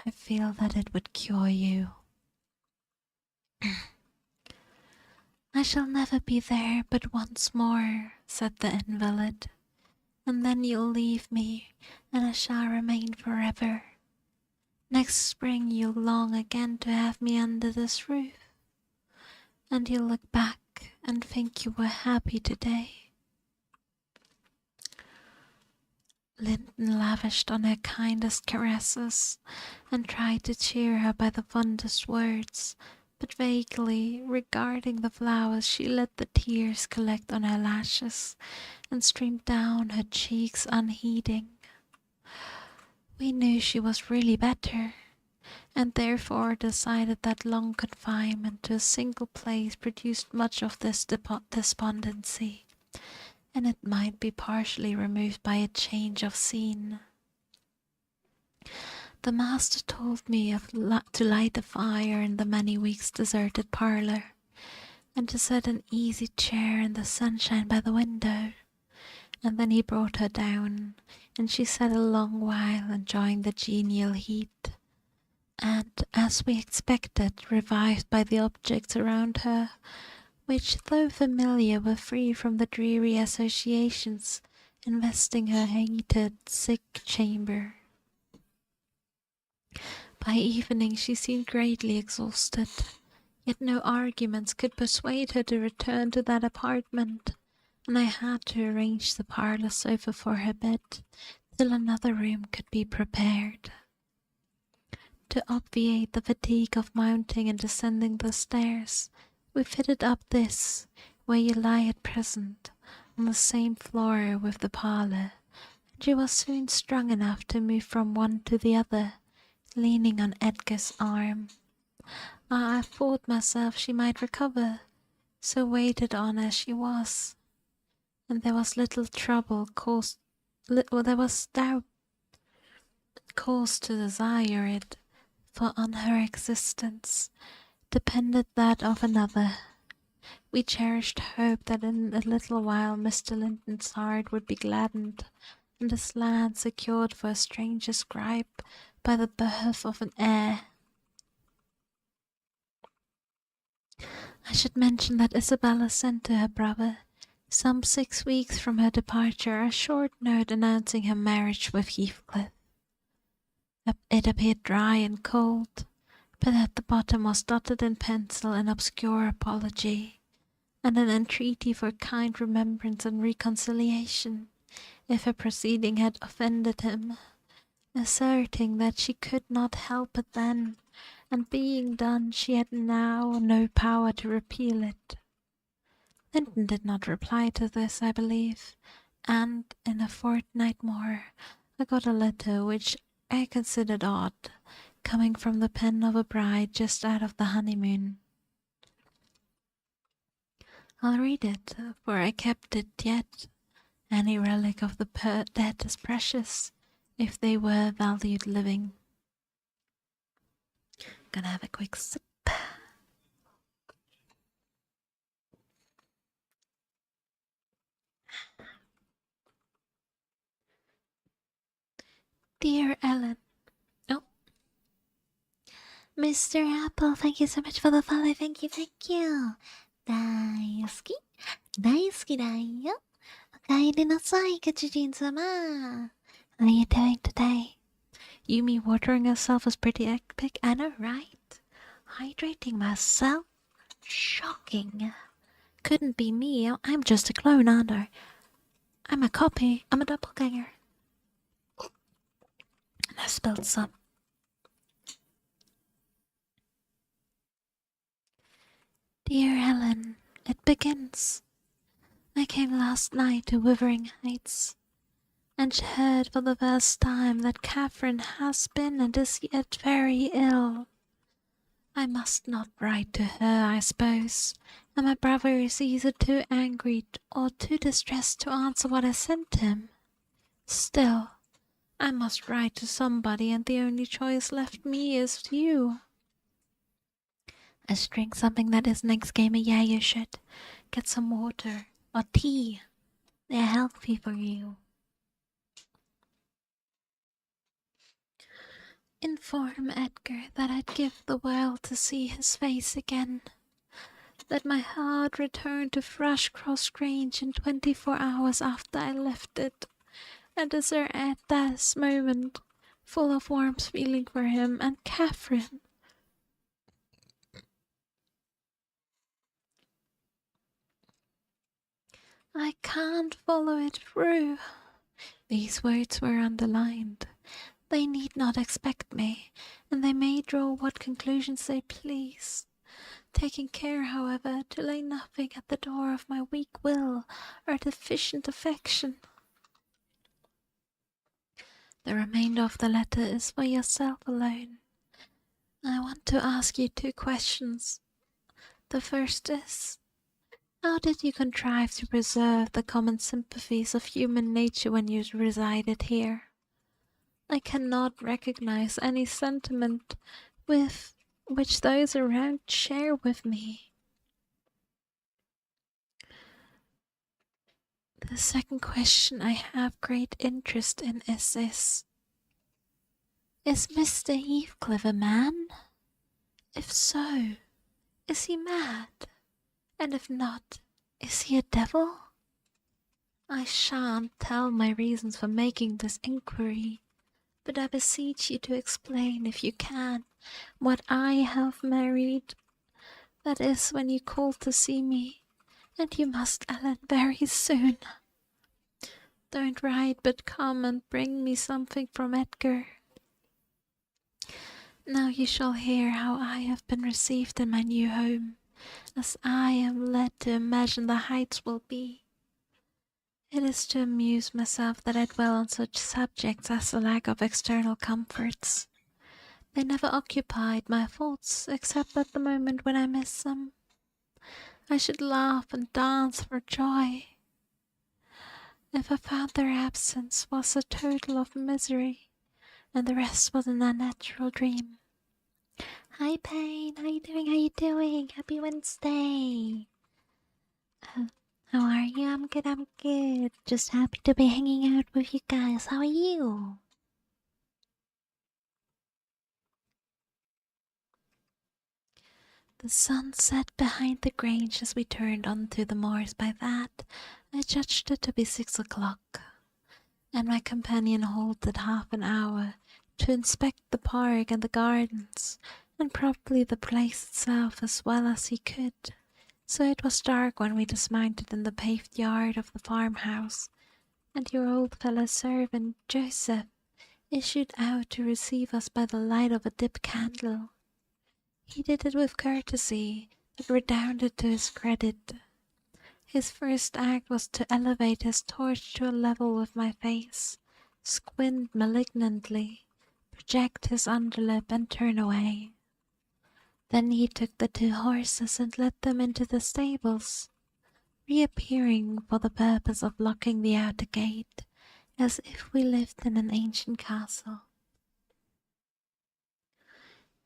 I feel that it would cure you." "I shall never be there but once more," said the invalid, "and then you'll leave me, and I shall remain forever. Next spring you'll long again to have me under this roof, and you'll look back and think you were happy today." Linton lavished on her kindest caresses, and tried to cheer her by the fondest words, but vaguely regarding the flowers she let the tears collect on her lashes and stream down her cheeks unheeding. We knew she was really better, and therefore decided that long confinement to a single place produced much of this despondency, and it might be partially removed by a change of scene. The master told me to light a fire in the many weeks deserted parlour, and to set an easy chair in the sunshine by the window, and then he brought her down, and she sat a long while enjoying the genial heat, and, as we expected, revived by the objects around her, which, though familiar, were free from the dreary associations investing her hated sick chamber. By evening she seemed greatly exhausted, yet no arguments could persuade her to return to that apartment, and I had to arrange the parlour sofa for her bed till another room could be prepared. To obviate the fatigue of mounting and descending the stairs, we fitted up this, where you lie at present, on the same floor with the parlour, and she was soon strong enough to move from one to the other, leaning on Edgar's arm. I thought myself she might recover, so waited on as she was, and there was little trouble caused. There was doubt caused to desire it, for on her existence depended that of another. We cherished hope that in a little while Mr. Linton's heart would be gladdened, and his land secured for a stranger's gripe by the birth of an heir. I should mention that Isabella sent to her brother, some 6 weeks from her departure, a short note announcing her marriage with Heathcliff. It appeared dry and cold, but at the bottom was dotted in pencil an obscure apology, and an entreaty for kind remembrance and reconciliation, if her proceeding had offended him, asserting that she could not help it then, and being done she had now no power to repeal it. Linton did not reply to this, I believe, and in a fortnight more I got a letter which I considered odd, coming from the pen of a bride just out of the honeymoon. I'll read it, for I kept it yet. Any relic of the dead is precious, if they were valued living. Gonna have a quick sip. Dear Ellen. Oh. Mr. Apple, thank you so much for the follow. Thank you, thank you. 大好き大好きだよ。おかえりなさい、ご主人様。What are you doing today? Yumi watering herself is pretty epic, I know, right? Hydrating myself? Shocking. Couldn't be me, I'm just a clone, aren't I? I'm a copy, I'm a doppelganger. And I spilled some. Dear Ellen, it begins. I came last night to Wuthering Heights, and heard for the first time that Catherine has been and is yet very ill. I must not write to her, I suppose, and my brother is either too angry or too distressed to answer what I sent him. Still, I must write to somebody, and the only choice left me is you. I should drink something that isn't X-Gamer, yeah, you should. Get some water or tea. They're healthy for you. Inform Edgar that I'd give the world to see his face again. That my heart returned to Thrushcross Grange in 24 hours after I left it, and is there at this moment, full of warm feeling for him and Catherine. I can't follow it through. These words were underlined. They need not expect me, and they may draw what conclusions they please, taking care, however, to lay nothing at the door of my weak will or deficient affection. The remainder of the letter is for yourself alone. I want to ask you 2 questions. The first is, how did you contrive to preserve the common sympathies of human nature when you resided here? I cannot recognize any sentiment with which those around share with me. The second question I have great interest in is this. Is Mr. Heathcliff a man? If so, is he mad? And if not, is he a devil? I shan't tell my reasons for making this inquiry, but I beseech you to explain, if you can, what I have married. That is when you call to see me, and you must, Ellen, very soon. Don't write, but come and bring me something from Edgar. Now you shall hear how I have been received in my new home, as I am led to imagine the heights will be. It is to amuse myself that I dwell on such subjects as the lack of external comforts. They never occupied my thoughts, except at the moment when I miss them. I should laugh and dance for joy if I found their absence was a total of misery, and the rest was an unnatural dream. Hi, Payne. How you doing? How you doing? Happy Wednesday. How are you? I'm good. I'm good. Just happy to be hanging out with you guys. How are you? The sun set behind the grange as we turned onto the moors. By that, I judged it to be 6 o'clock, and my companion halted half an hour to inspect the park and the gardens, and probably the place itself as well as he could. So it was dark when we dismounted in the paved yard of the farmhouse, and your old fellow servant, Joseph, issued out to receive us by the light of a dip candle. He did it with courtesy that redounded to his credit. His first act was to elevate his torch to a level with my face, squint malignantly, project his underlip, and turn away. Then he took the 2 horses and led them into the stables, reappearing for the purpose of locking the outer gate, as if we lived in an ancient castle.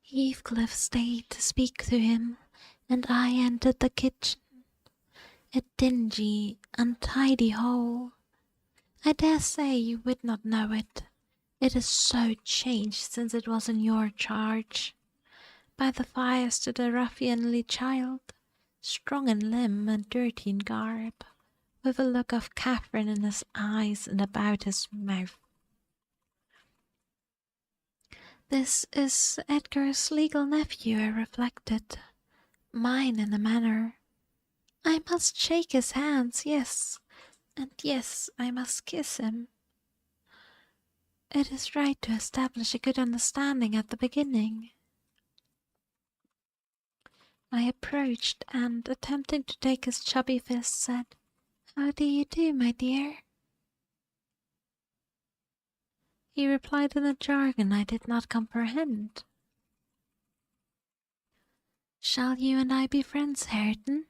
Heathcliff stayed to speak to him, and I entered the kitchen, a dingy, untidy hole. I dare say you would not know it. It is so changed since it was in your charge. By the fire stood a ruffianly child, strong in limb and dirty in garb, with a look of Catherine in his eyes and about his mouth. This is Edgar's legal nephew, I reflected. Mine in a manner. I must shake his hands, yes, and yes, I must kiss him. It is right to establish a good understanding at the beginning. I approached and, attempting to take his chubby fist, said, "How do you do, my dear?" He replied in a jargon I did not comprehend. "Shall you and I be friends, Hareton?"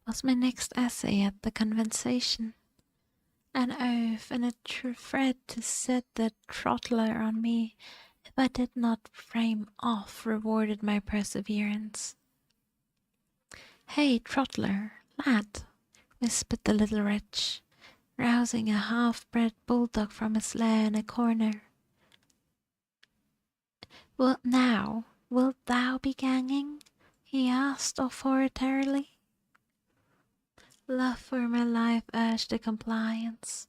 was my next essay at the conversation. An oath and a threat to set the throttler on me if I did not frame off rewarded my perseverance. "Hey, throttler, lad," whispered the little wretch, rousing a half-bred bulldog from his lair in a corner. "What now? Wilt thou be ganging?" he asked authoritatively. Love for my life urged the compliance.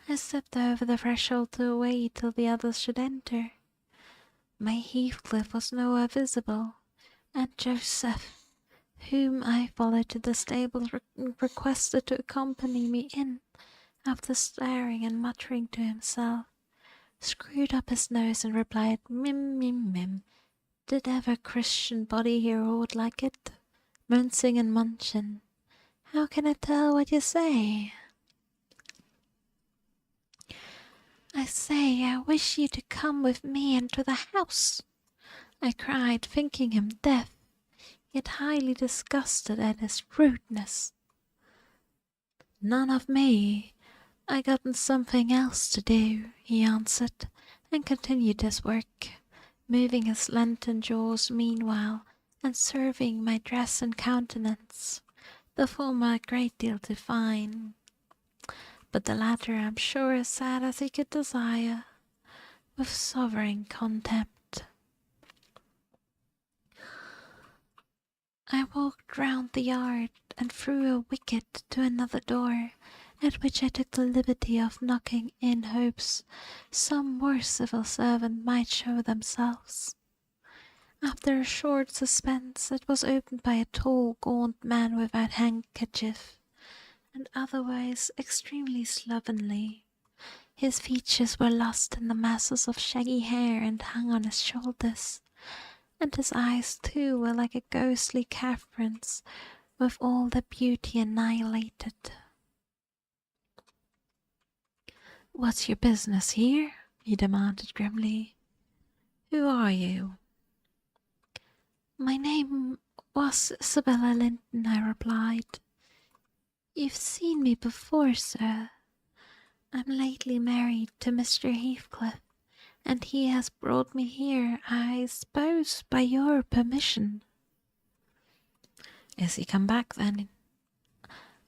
I stepped over the threshold to wait till the others should enter. My Heathcliff was nowhere visible, and Joseph, whom I followed to the stables, requested to accompany me in, after staring and muttering to himself, screwed up his nose and replied, "Mim, mim, mim. Did ever Christian body hear aught like it? Muncing and munchin'. How can I tell what you say?" "I say, I wish you to come with me into the house," I cried, thinking him deaf, yet highly disgusted at his rudeness. "None of me. I gotten something else to do," he answered, and continued his work, moving his lantern jaws meanwhile, and surveying my dress and countenance, the former a great deal too fine, but the latter I'm sure as sad as he could desire, with sovereign contempt. I walked round the yard and through a wicket to another door, at which I took the liberty of knocking in hopes some more civil servant might show themselves. After a short suspense, it was opened by a tall, gaunt man without handkerchief, and otherwise extremely slovenly. His features were lost in the masses of shaggy hair and hung on his shoulders, and his eyes too were like a ghostly Catherine's, with all their beauty annihilated. "What's your business here?" he demanded grimly. "Who are you?" "My name was Isabella Linton," I replied. "You've seen me before, sir. I'm lately married to Mr. Heathcliff, and he has brought me here, I suppose, by your permission." "Is he come back, then?"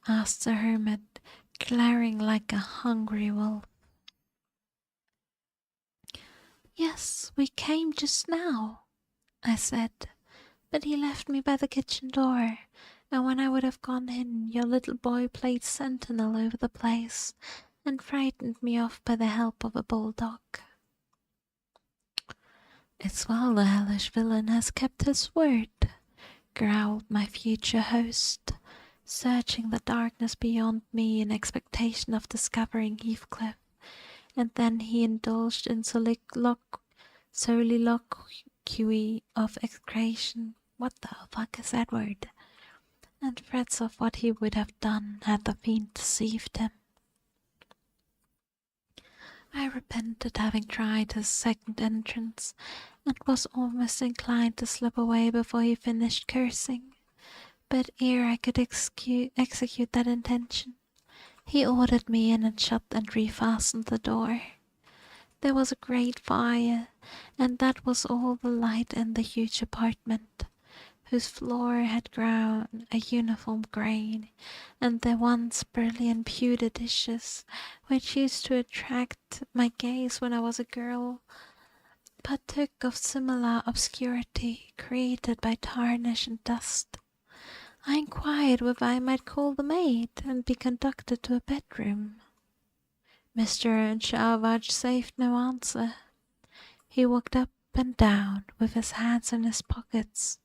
asked the hermit, glaring like a hungry wolf. "Yes, we came just now," I said, "but he left me by the kitchen door, and when I would have gone in, your little boy played sentinel over the place, and frightened me off by the help of a bulldog." "It's well the hellish villain has kept his word," growled my future host, searching the darkness beyond me in expectation of discovering Heathcliff, and then he indulged in soliloquy of execration. What the fuck is that word? And threats of what he would have done had the fiend deceived him. I repented having tried his second entrance, and was almost inclined to slip away before he finished cursing. But ere I could execute that intention, he ordered me in and shut and refastened the door. There was a great fire, and that was all the light in the huge apartment, whose floor had grown a uniform grey, and the once brilliant pewter dishes, which used to attract my gaze when I was a girl, partook of similar obscurity created by tarnish and dust. I inquired whether I might call the maid and be conducted to a bedroom. Mr. Earnshaw vouchsafed no answer. He walked up and down with his hands in his pockets,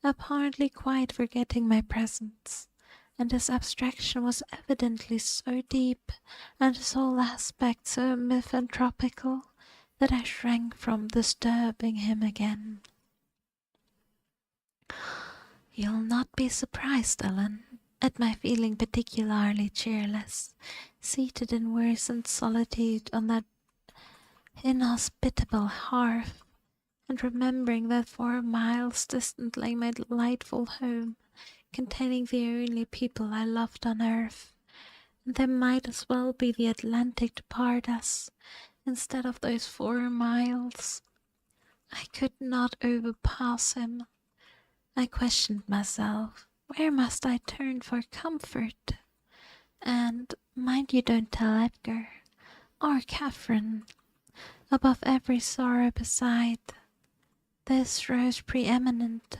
apparently quite forgetting my presence, and his abstraction was evidently so deep, and his whole aspect so misanthropical, that I shrank from disturbing him again. "You'll not be surprised, Ellen, at my feeling particularly cheerless, seated in wearisome solitude on that inhospitable hearth, and remembering that 4 miles distant lay my delightful home, containing the only people I loved on earth, and there might as well be the Atlantic to part us, instead of those 4 miles. I could not overpass him. I questioned myself, where must I turn for comfort? And mind you don't tell Edgar, or Catherine. Above every sorrow beside, this rose preeminent,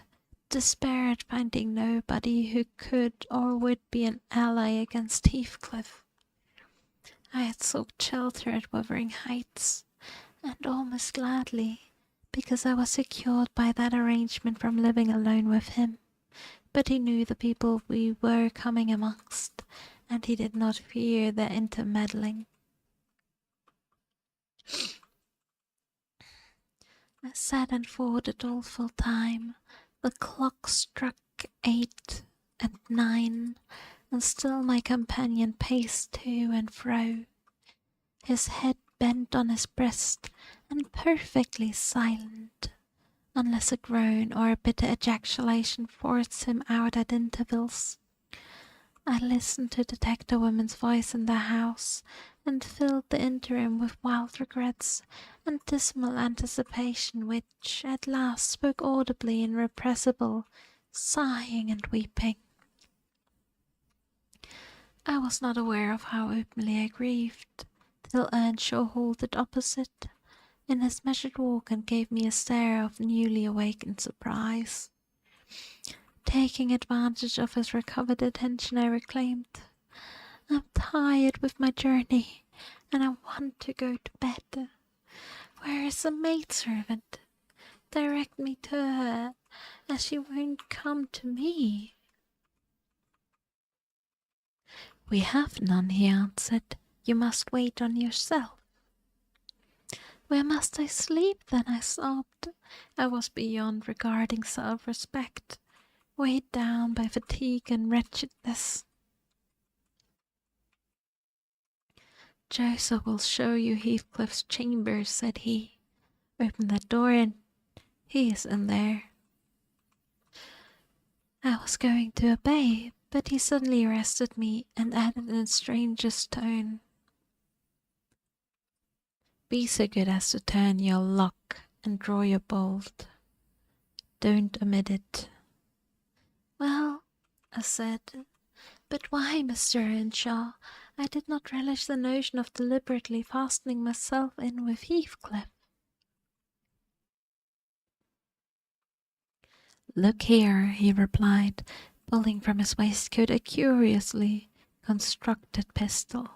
despair at finding nobody who could or would be an ally against Heathcliff. I had sought shelter at Wuthering Heights, and almost gladly, because I was secured by that arrangement from living alone with him. But he knew the people we were coming amongst, and he did not fear their intermeddling. I sat and thought a doleful time. The clock struck 8 and 9, and still my companion paced to and fro, his head bent on his breast, and perfectly silent, unless a groan or a bitter ejaculation forced him out at intervals. I listened to detect a woman's voice in the house, and filled the interim with wild regrets and dismal anticipation, which at last spoke audibly in repressible sighing and weeping. I was not aware of how openly I grieved, till Earnshaw halted opposite in his measured walk and gave me a stare of newly awakened surprise. Taking advantage of his recovered attention, I reclaimed, I'm tired with my journey, and I want to go to bed. Where is the maidservant? Direct me to her, as she won't come to me. We have none, he answered. You must wait on yourself. Where must I sleep then? I sobbed. I was beyond regarding self-respect, weighed down by fatigue and wretchedness. Joseph will show you Heathcliff's chambers, said he. Open that door and he is in there. I was going to obey, but he suddenly arrested me and added in a strangest tone, Be so good as to turn your lock and draw your bolt. Don't omit it. Well, I said, but why, Mr. Earnshaw? I did not relish the notion of deliberately fastening myself in with Heathcliff. Look here, he replied, pulling from his waistcoat a curiously constructed pistol,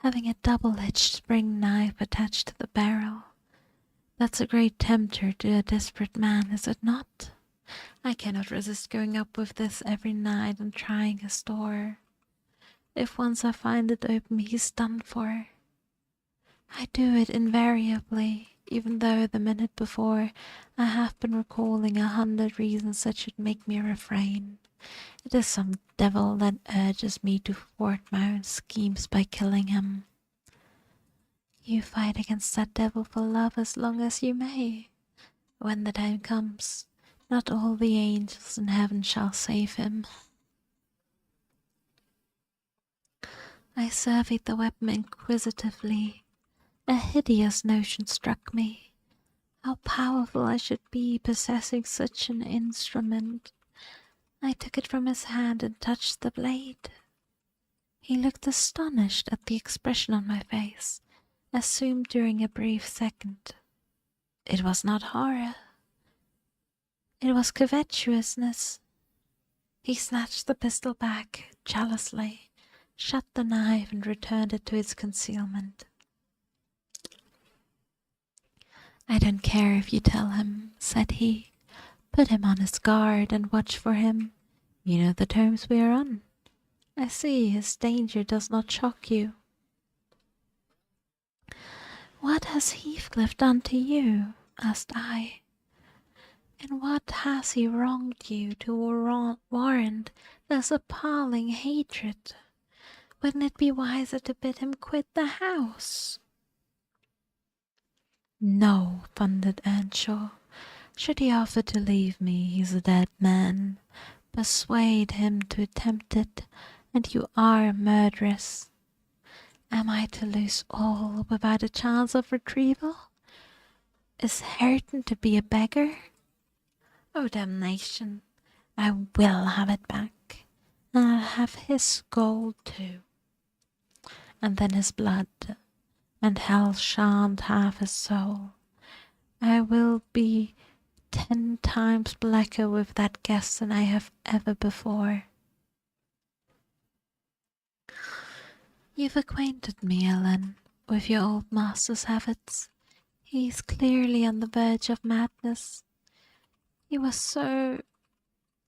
having a double-edged spring knife attached to the barrel. That's a great tempter to a desperate man, is it not? I cannot resist going up with this every night and trying his door. If once I find it open, he's done for. I do it invariably, even though the minute before I have been recalling 100 reasons that should make me refrain. It is some devil that urges me to thwart my own schemes by killing him. You fight against that devil for love as long as you may. When the time comes, not all the angels in heaven shall save him. I surveyed the weapon inquisitively. A hideous notion struck me. How powerful I should be possessing such an instrument. I took it from his hand and touched the blade. He looked astonished at the expression on my face, assumed during a brief second. It was not horror. It was covetousness. He snatched the pistol back jealously, shut the knife and returned it to its concealment. I don't care if you tell him, said he. Put him on his guard and watch for him. You know the terms we are on. I see his danger does not shock you. What has Heathcliff done to you? Asked I. In what has he wronged you to warrant this appalling hatred? Wouldn't it be wiser to bid him quit the house? No, thundered Earnshaw. Should he offer to leave me, he's a dead man. Persuade him to attempt it, and you are a murderess. Am I to lose all without a chance of retrieval? Is Hareton to be a beggar? Oh, damnation! I will have it back, and I'll have his gold too. And then his blood, and hell shan't have his soul. I will be 10 times blacker with that guest than I have ever before. You've acquainted me, Ellen, with your old master's habits. He is clearly on the verge of madness. He was so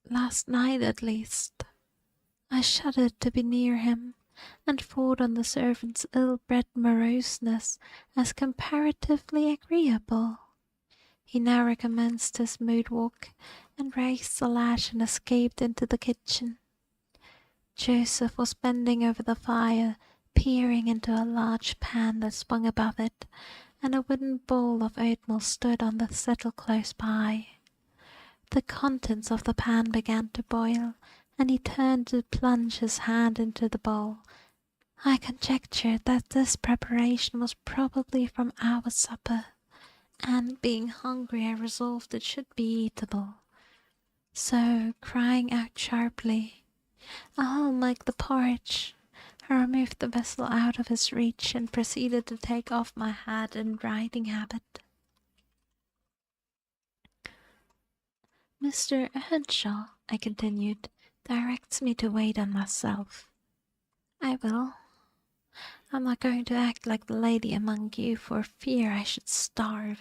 last night at least. I shuddered to be near him, and thought on the servant's ill-bred moroseness as comparatively agreeable. He now recommenced his mood walk, and raised the latch and escaped into the kitchen. Joseph was bending over the fire, peering into a large pan that swung above it, and a wooden bowl of oatmeal stood on the settle close by. The contents of the pan began to boil, and he turned to plunge his hand into the bowl. I conjectured that this preparation was probably from our supper, and being hungry I resolved it should be eatable. So, crying out sharply, I'll make the porridge, I removed the vessel out of his reach and proceeded to take off my hat and riding habit. Mr. Earnshaw, I continued, directs me to wait on myself. I will. I'm not going to act like the lady among you for fear I should starve.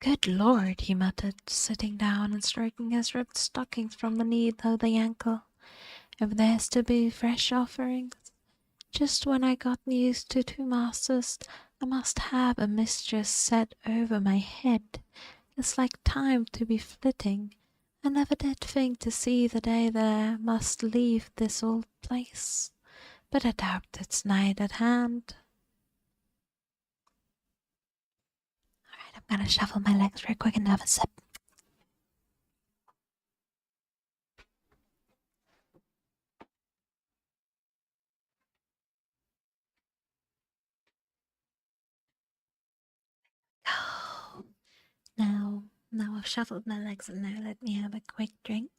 Good Lord, he muttered, sitting down and stroking his ripped stockings from the knee to the ankle. If there's to be fresh offerings, just when I got used to 2 masters, I must have a mistress set over my head. It's like time to be flitting. I never did think to see the day that I must leave this old place, but I doubt it's nigh at hand. Alright, I'm gonna shuffle my legs real quick and have a sip. Oh, now I've shuffled my legs and now let me have a quick drink.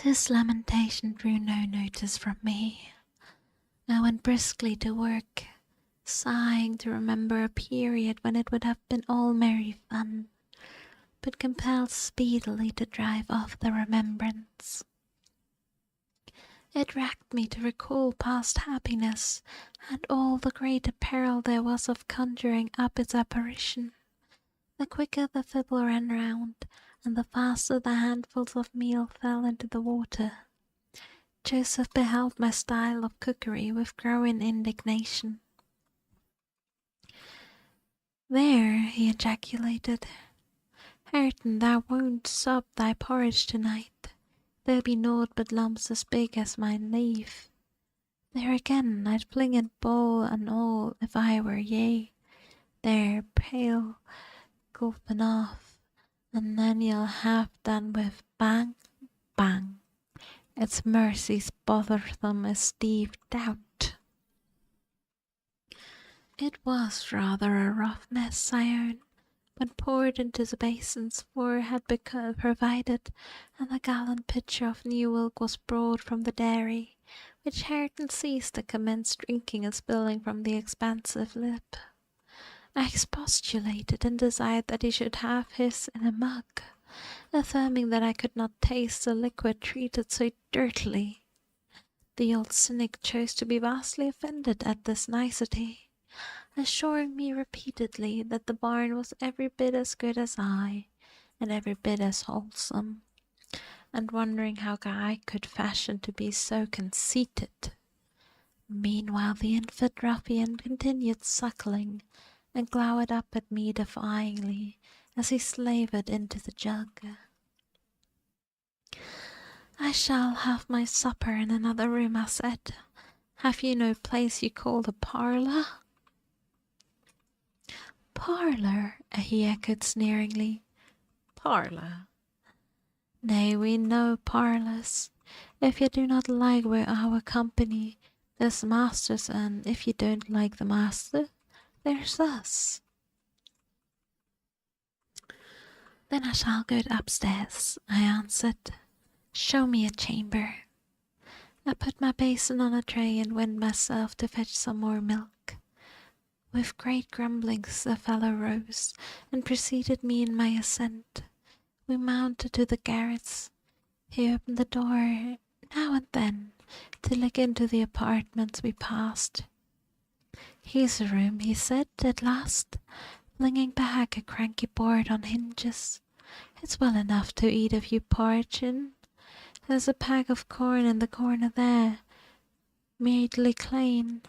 This lamentation drew no notice from me. I went briskly to work, sighing to remember a period when it would have been all merry fun, but compelled speedily to drive off the remembrance. It racked me to recall past happiness and all the greater peril there was of conjuring up its apparition. The quicker the fiddle ran round, and the faster the handfuls of meal fell into the water. Joseph beheld my style of cookery with growing indignation. There, he ejaculated, Hareton, thou won't sup thy porridge to-night. There be naught but lumps as big as my leaf. There again, I'd fling it bowl and all if I were ye. There, pale, gulping off, and then you'll have done with bang, bang. It's mercy's bothersome is deep doubt. It was rather a roughness, I own, when poured into the basins, for had become provided, and a gallon pitcher of new milk was brought from the dairy, which Hareton seized and commenced drinking and spilling from the expansive lip. I expostulated and desired that he should have his in a mug, affirming that I could not taste the liquid treated so dirtily. The old cynic chose to be vastly offended at this nicety, assuring me repeatedly that the barn was every bit as good as I, and every bit as wholesome, and wondering how I could fashion to be so conceited. Meanwhile the infant ruffian continued suckling, and glowered up at me defyingly as he slavered into the jug. I shall have my supper in another room, I said. Have you no place you call the parlour? Parlour, he echoed sneeringly. Parlour? Nay, we know parlours. If you do not like our company, there's masters, and if you don't like the master, there's us. Then I shall go upstairs, I answered. Show me a chamber. I put my basin on a tray and went myself to fetch some more milk. With great grumblings the fellow rose, and preceded me in my ascent. We mounted to the garrets. He opened the door now and then to look into the apartments we passed. Here's a room, he said at last, flinging back a cranky board on hinges. It's well enough to eat a few porridge in. There's a pack of corn in the corner there, neatly clean.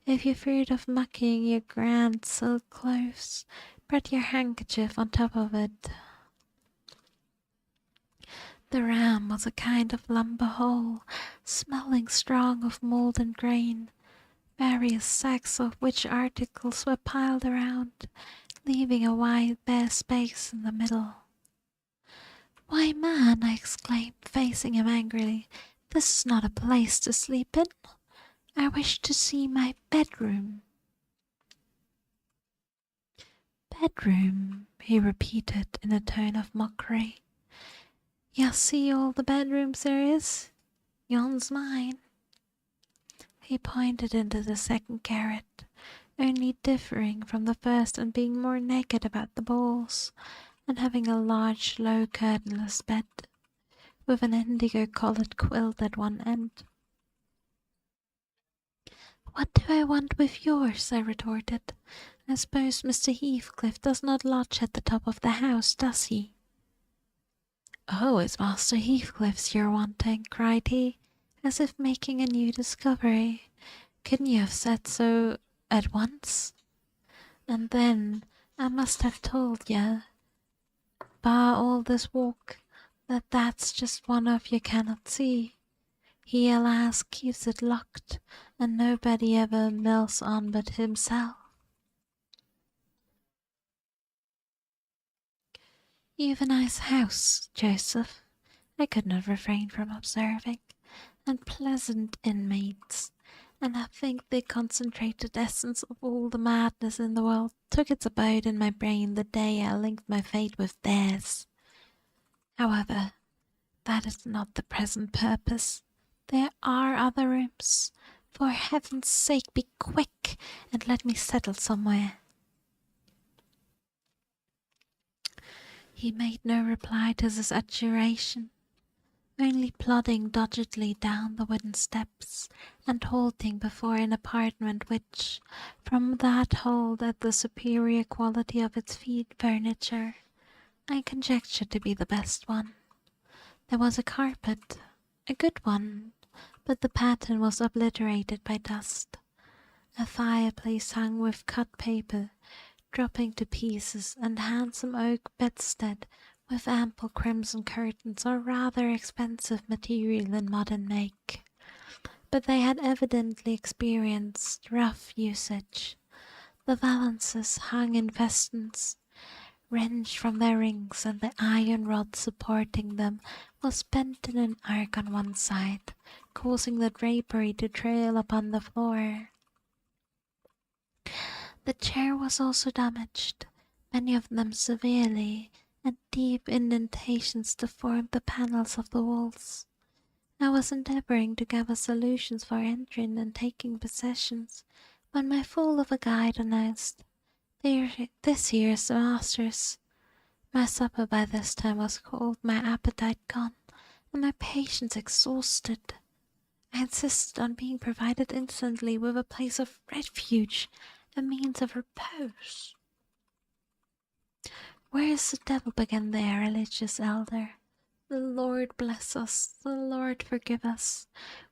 If you're feared of mucking your grand silk clothes, spread your handkerchief on top of it. The ram was a kind of lumber hole, smelling strong of mould and grain. Various sacks of which articles were piled around, leaving a wide bare space in the middle. Why, man, I exclaimed, facing him angrily, this is not a place to sleep in. I wish to see my bedroom. Bedroom, he repeated in a tone of mockery. You see all the bedrooms there is? Yon's mine. He pointed into the second garret, only differing from the first and being more naked about the balls, and having a large low curtainless bed, with an indigo-coloured quilt at one end. What do I want with yours? I retorted. I suppose Mr. Heathcliff does not lodge at the top of the house, does he? Oh, it's Master Heathcliff's you're wanting, cried he, as if making a new discovery. Couldn't you have said so at once? And then I must have told ye, bar all this walk, that that's just one of you cannot see. He, alas, keeps it locked, and nobody ever mills on but himself. You've a nice house, Joseph, I could not refrain from observing, and pleasant inmates, and I think the concentrated essence of all the madness in the world took its abode in my brain the day I linked my fate with theirs. However, that is not the present purpose. There are other rooms. For heaven's sake, be quick, and let me settle somewhere. He made no reply to this adjuration, only plodding doggedly down the wooden steps, and halting before an apartment which, from that hold at the superior quality of its furniture, I conjectured to be the best one. There was a carpet, a good one, but the pattern was obliterated by dust. A fireplace hung with cut paper, dropping to pieces, and handsome oak bedstead with ample crimson curtains, or rather expensive material in modern make. But they had evidently experienced rough usage. The valances hung in festoons, wrenched from their rings, and the iron rod supporting them was bent in an arc on one side, causing the drapery to trail upon the floor. The chair was also damaged, many of them severely, and deep indentations deformed the panels of the walls. I was endeavouring to gather solutions for entering and taking possessions, when my fool of a guide announced, "This here is the master's." My supper by this time was cold, my appetite gone, and my patience exhausted. I insisted on being provided instantly with a place of refuge, a means of repose. "Where is the devil?" began the religious elder. "The Lord bless us, the Lord forgive us.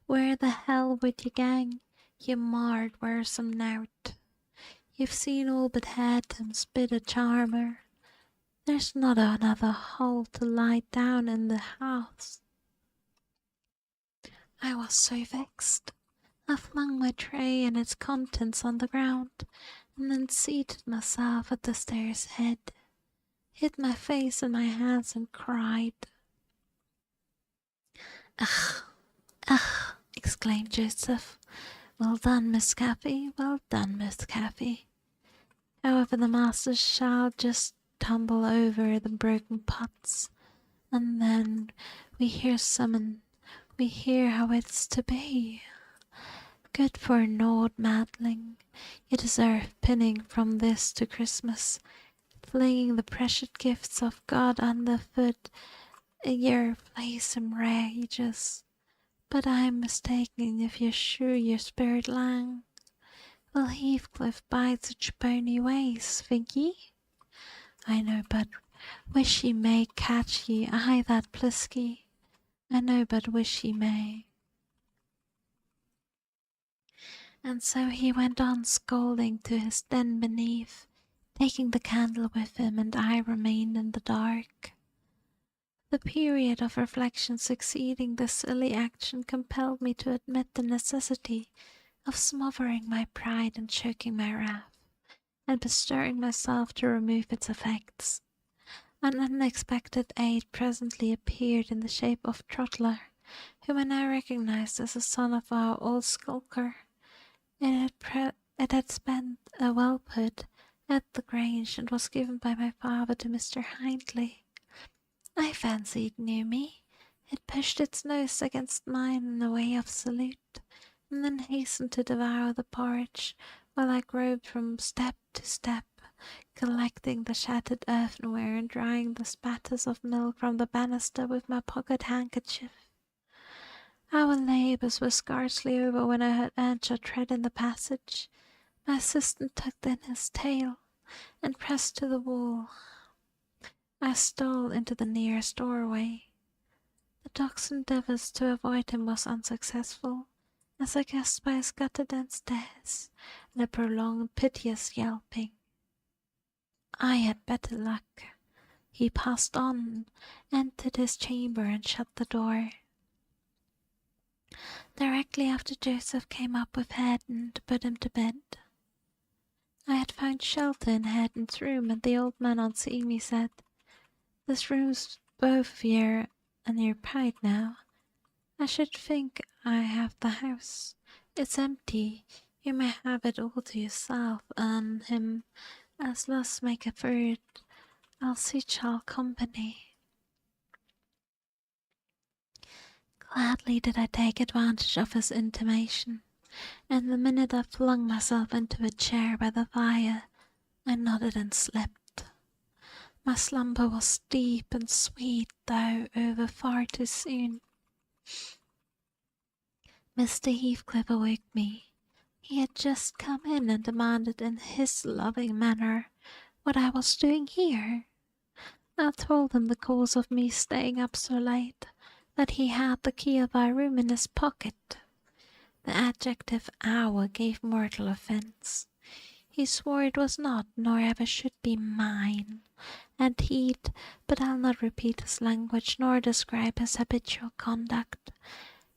Where the hell would ye gang, ye marred wearsome nowt? You've seen all but Hatham's bit o' charmer. There's not another hole to lie down in the house." I was so vexed. I flung my tray and its contents on the ground, and then seated myself at the stair's head, hid my face in my hands, and cried. "Ugh, ugh!" exclaimed Joseph. "Well done, Miss Caffey, well done, Miss Caffey. However, the masters shall just tumble over the broken pots, and then we hear how it's to be. Good for a gnawed madling. You deserve pinning from this to Christmas, flinging the precious gifts of God underfoot. Your flaysome rages. But I'm mistaken if you're sure your spirit lang. Will Heathcliff bide such bony ways, think ye? I know but wish he may catch ye, aye that plisky. I know but wish he may." And so he went on scolding to his den beneath, taking the candle with him, and I remained in the dark. The period of reflection succeeding this silly action compelled me to admit the necessity of smothering my pride and choking my wrath, and bestirring myself to remove its effects. An unexpected aid presently appeared in the shape of Trottler, whom I now recognized as a son of our old skulker. It had spent a whelphood at the Grange, and was given by my father to Mr. Hindley. I fancied it knew me. It pushed its nose against mine in a way of salute, and then hastened to devour the porridge, while I groped from step to step, collecting the shattered earthenware and drying the spatters of milk from the banister with my pocket handkerchief. Our labours were scarcely over when I heard Earnshaw tread in the passage. My assistant tucked in his tail and pressed to the wall. I stole into the nearest doorway. The dog's endeavours to avoid him was unsuccessful, as I guessed by his gutter downstairs and a prolonged piteous yelping. I had better luck. He passed on, entered his chamber and shut the door. Directly after Joseph came up with Hareton to put him to bed. I had found shelter in Hareton's room, and the old man on seeing me said, "This room's both of your and your pride now. I should think I have the house. It's empty. You may have it all to yourself, and him as loss make for it. I'll see child company." Gladly did I take advantage of his intimation, and the minute I flung myself into a chair by the fire, I nodded and slept. My slumber was deep and sweet, though over far too soon. Mr. Heathcliff awoke me. He had just come in and demanded in his loving manner what I was doing here. I told him the cause of me staying up so late, that he had the key of our room in his pocket. The adjective "our" gave mortal offence. He swore it was not, nor ever should be mine, and but I'll not repeat his language, nor describe his habitual conduct.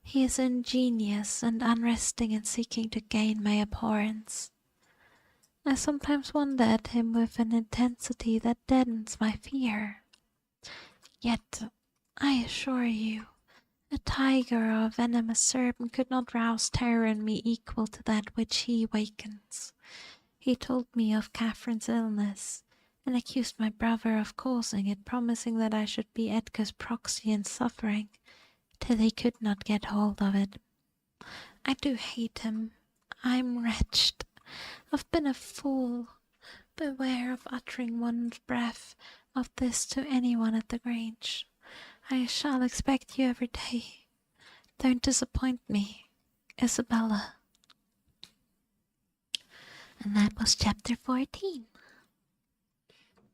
He is ingenious and unresting in seeking to gain my abhorrence. I sometimes wonder at him with an intensity that deadens my fear. Yet, I assure you, a tiger or a venomous serpent could not rouse terror in me equal to that which he wakens. He told me of Catherine's illness, and accused my brother of causing it, promising that I should be Edgar's proxy in suffering, till he could not get hold of it. I do hate him. I'm wretched. I've been a fool. Beware of uttering one breath of this to anyone at the Grange. I shall expect you every day. Don't disappoint me, Isabella. And that was chapter 14.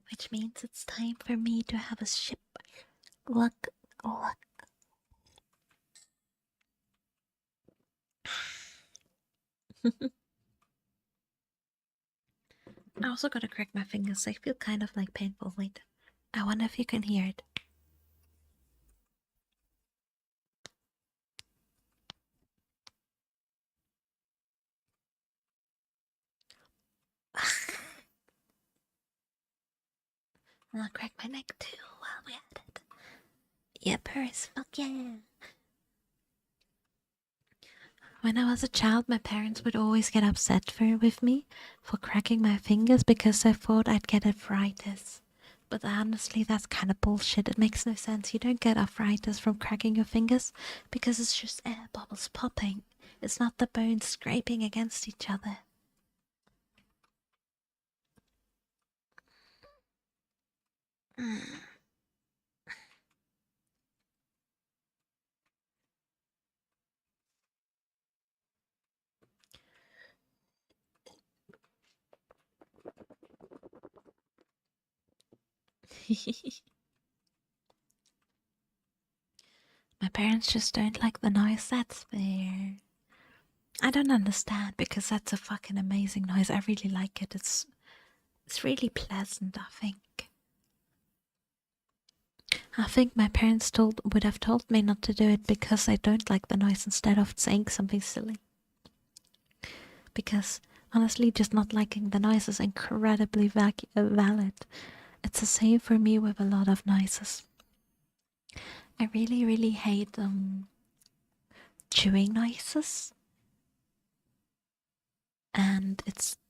Which means it's time for me to have a ship. Look. I also gotta crack my fingers. I feel kind of like painful. Wait. I wonder if you can hear it. I'll crack my neck too while we're at it. Yeah, purse. Fuck yeah. When I was a child, my parents would always get upset with me for cracking my fingers because they thought I'd get arthritis. But honestly, that's kind of bullshit. It makes no sense. You don't get arthritis from cracking your fingers because it's just air bubbles popping. It's not the bones scraping against each other. My parents just don't like the noise that's there. I don't understand because that's a fucking amazing noise. I really like it. It's really pleasant, I think. I think my parents would have told me not to do it because I don't like the noise instead of saying something silly. Because honestly, just not liking the noise is incredibly valid. It's the same for me with a lot of noises. I really hate chewing noises. And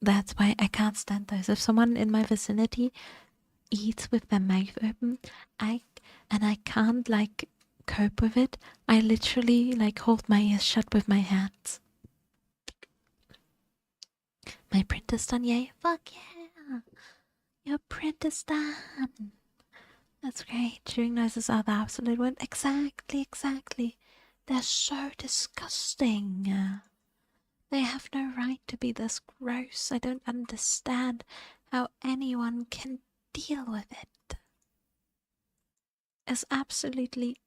that's why I can't stand those. If someone in my vicinity eats with their mouth open, and I can't like cope with it, I literally like hold my ears shut with my hands. My print is done, yay! Fuck yeah! Your print is done. That's great. Chewing noises are the absolute one. Exactly. They're so disgusting. They have no right to be this gross. I don't understand how anyone can deal with it. It's absolutely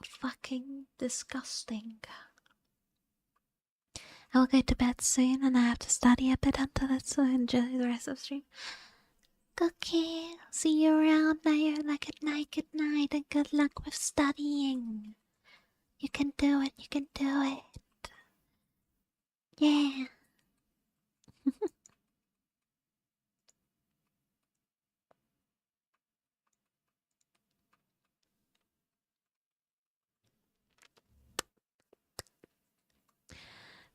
fucking disgusting. I will go to bed soon and I have to study a bit until it's so enjoy the rest of the stream. Okay, see you around later. Like good night, and good luck with studying. You can do it. Yeah.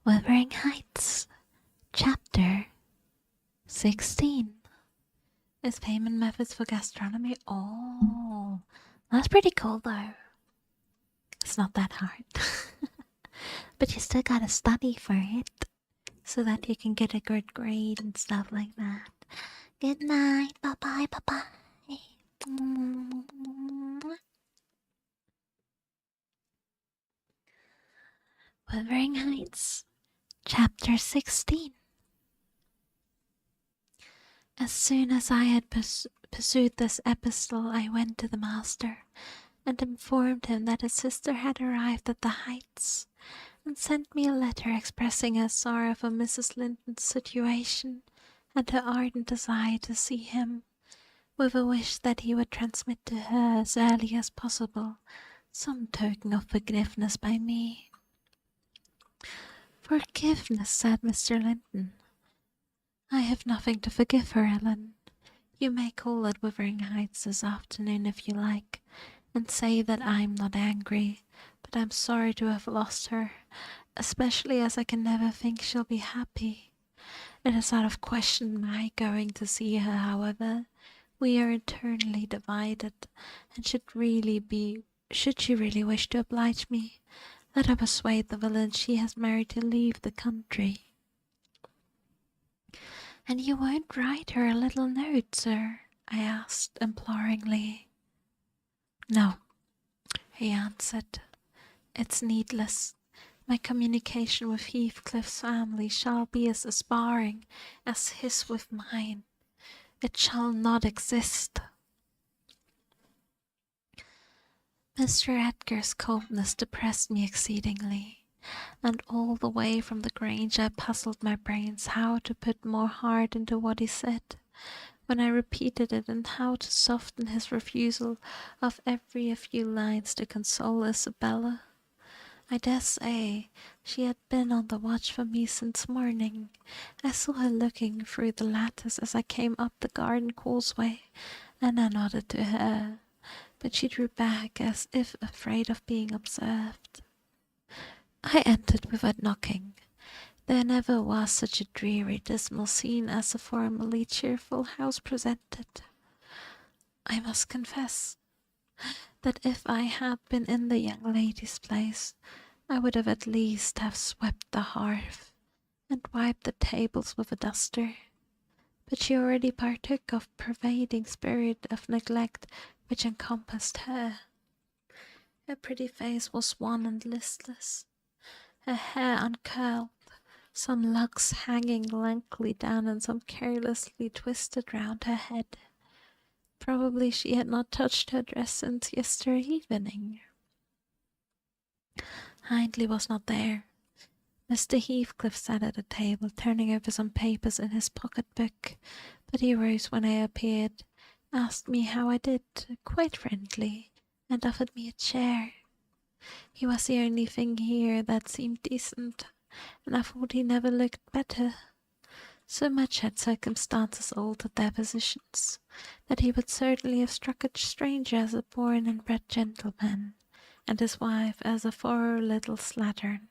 Wuthering Heights, Chapter 16. Is payment methods for gastronomy? Oh, that's pretty cool though. It's not that hard. But you still gotta study for it so that you can get a good grade and stuff like that. Good night. Bye bye. Wuthering Heights, Chapter 16. As soon as I had pursued this epistle, I went to the master and informed him that his sister had arrived at the Heights and sent me a letter expressing her sorrow for Mrs. Linton's situation and her ardent desire to see him, with a wish that he would transmit to her as early as possible some token of forgiveness by me. Forgiveness, said Mr. Linton. I have nothing to forgive her, Ellen. You may call at Wuthering Heights this afternoon if you like, and say that I'm not angry, but I'm sorry to have lost her, especially as I can never think she'll be happy. It is out of question my going to see her, however. We are eternally divided, and should she really wish to oblige me, let her persuade the villain she has married to leave the country. And you won't write her a little note, sir? I asked imploringly. No, he answered. It's needless. My communication with Heathcliff's family shall be as aspiring as his with mine. It shall not exist. Mr. Edgar's coldness depressed me exceedingly, and all the way from the Grange I puzzled my brains how to put more heart into what he said, when I repeated it, and how to soften his refusal of a few lines to console Isabella. I dare say she had been on the watch for me since morning. I saw her looking through the lattice as I came up the garden causeway, and I nodded to her, but she drew back as if afraid of being observed. I entered without knocking. There never was such a dreary, dismal scene as the formerly cheerful house presented. I must confess that if I had been in the young lady's place, I would have at least have swept the hearth and wiped the tables with a duster. But she already partook of pervading spirit of neglect which encompassed her. Her pretty face was wan and listless, her hair uncurled, some locks hanging lankly down and some carelessly twisted round her head. Probably she had not touched her dress since yesterday evening. Hindley was not there. Mr. Heathcliff sat at a table, turning over some papers in his pocket-book, but he rose when I appeared, asked me how I did, quite friendly, and offered me a chair. He was the only thing here that seemed decent, and I thought he never looked better. So much had circumstances altered their positions, that he would certainly have struck a stranger as a born and bred gentleman, and his wife as a thorough little slattern.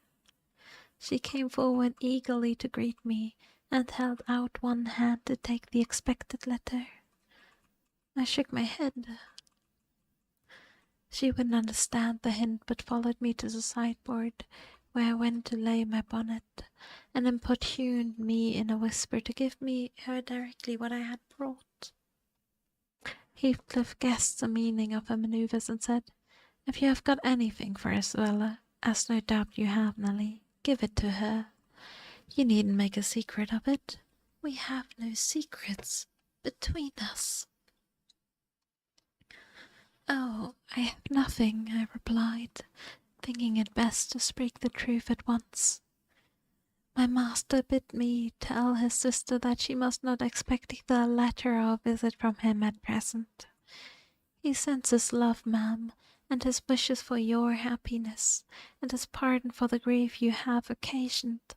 She came forward eagerly to greet me, and held out one hand to take the expected letter. I shook my head. She wouldn't understand the hint, but followed me to the sideboard, where I went to lay my bonnet, and importuned me in a whisper to give me her directly what I had brought. Heathcliff guessed the meaning of her manoeuvres and said, "If you have got anything for Isabella, as no doubt you have, Nelly, give it to her. You needn't make a secret of it. We have no secrets between us." "Oh, I have nothing," I replied, thinking it best to speak the truth at once. "My master bid me tell his sister that she must not expect either a letter or a visit from him at present. He sends his love, ma'am, and his wishes for your happiness, and his pardon for the grief you have occasioned.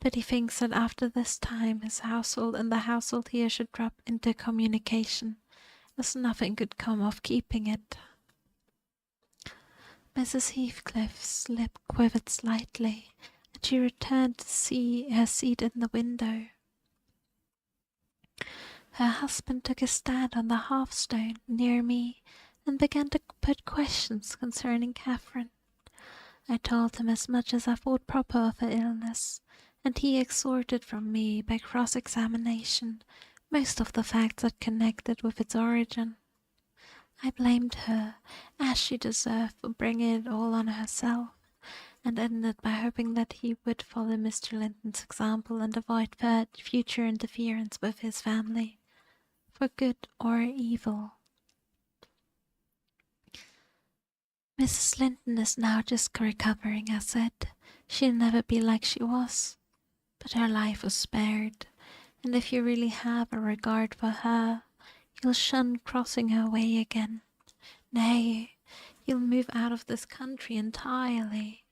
But he thinks that after this time his household and the household here should drop into communication, as nothing could come of keeping it." Mrs. Heathcliff's lip quivered slightly, and she returned to see her seat in the window. Her husband took his stand on the hearthstone near me, and began to put questions concerning Catherine. I told him as much as I thought proper of her illness, and he extorted from me, by cross-examination, most of the facts that connected with its origin. I blamed her, as she deserved, for bringing it all on herself, and ended by hoping that he would follow Mr. Linton's example and avoid future interference with his family, for good or evil. "Mrs. Linton is now just recovering," I said. "She'll never be like she was. But her life was spared, and if you really have a regard for her, you'll shun crossing her way again. Nay, you'll move out of this country entirely,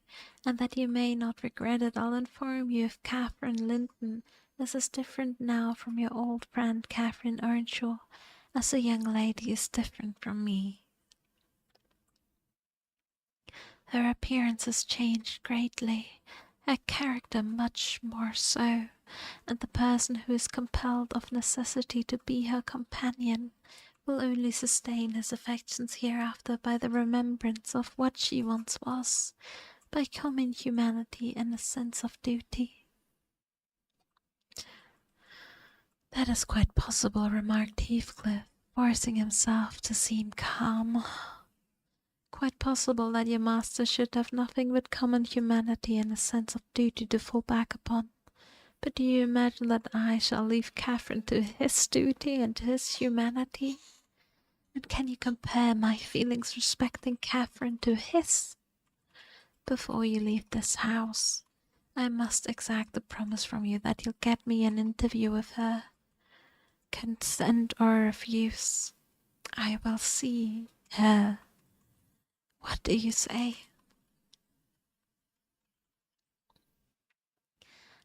and that you may not regret it, I'll inform you if Catherine Linton is as different now from your old friend Catherine Earnshaw as the young lady is different from me. Her appearance has changed greatly, her character much more so, and the person who is compelled of necessity to be her companion will only sustain his affections hereafter by the remembrance of what she once was, by common humanity and a sense of duty." "That is quite possible," remarked Heathcliff, forcing himself to seem calm. "Quite possible that your master should have nothing but common humanity and a sense of duty to fall back upon. But do you imagine that I shall leave Catherine to his duty and to his humanity? And can you compare my feelings respecting Catherine to his? Before you leave this house, I must exact a promise from you that you'll get me an interview with her. Consent or refuse, I will see her. What do you say?"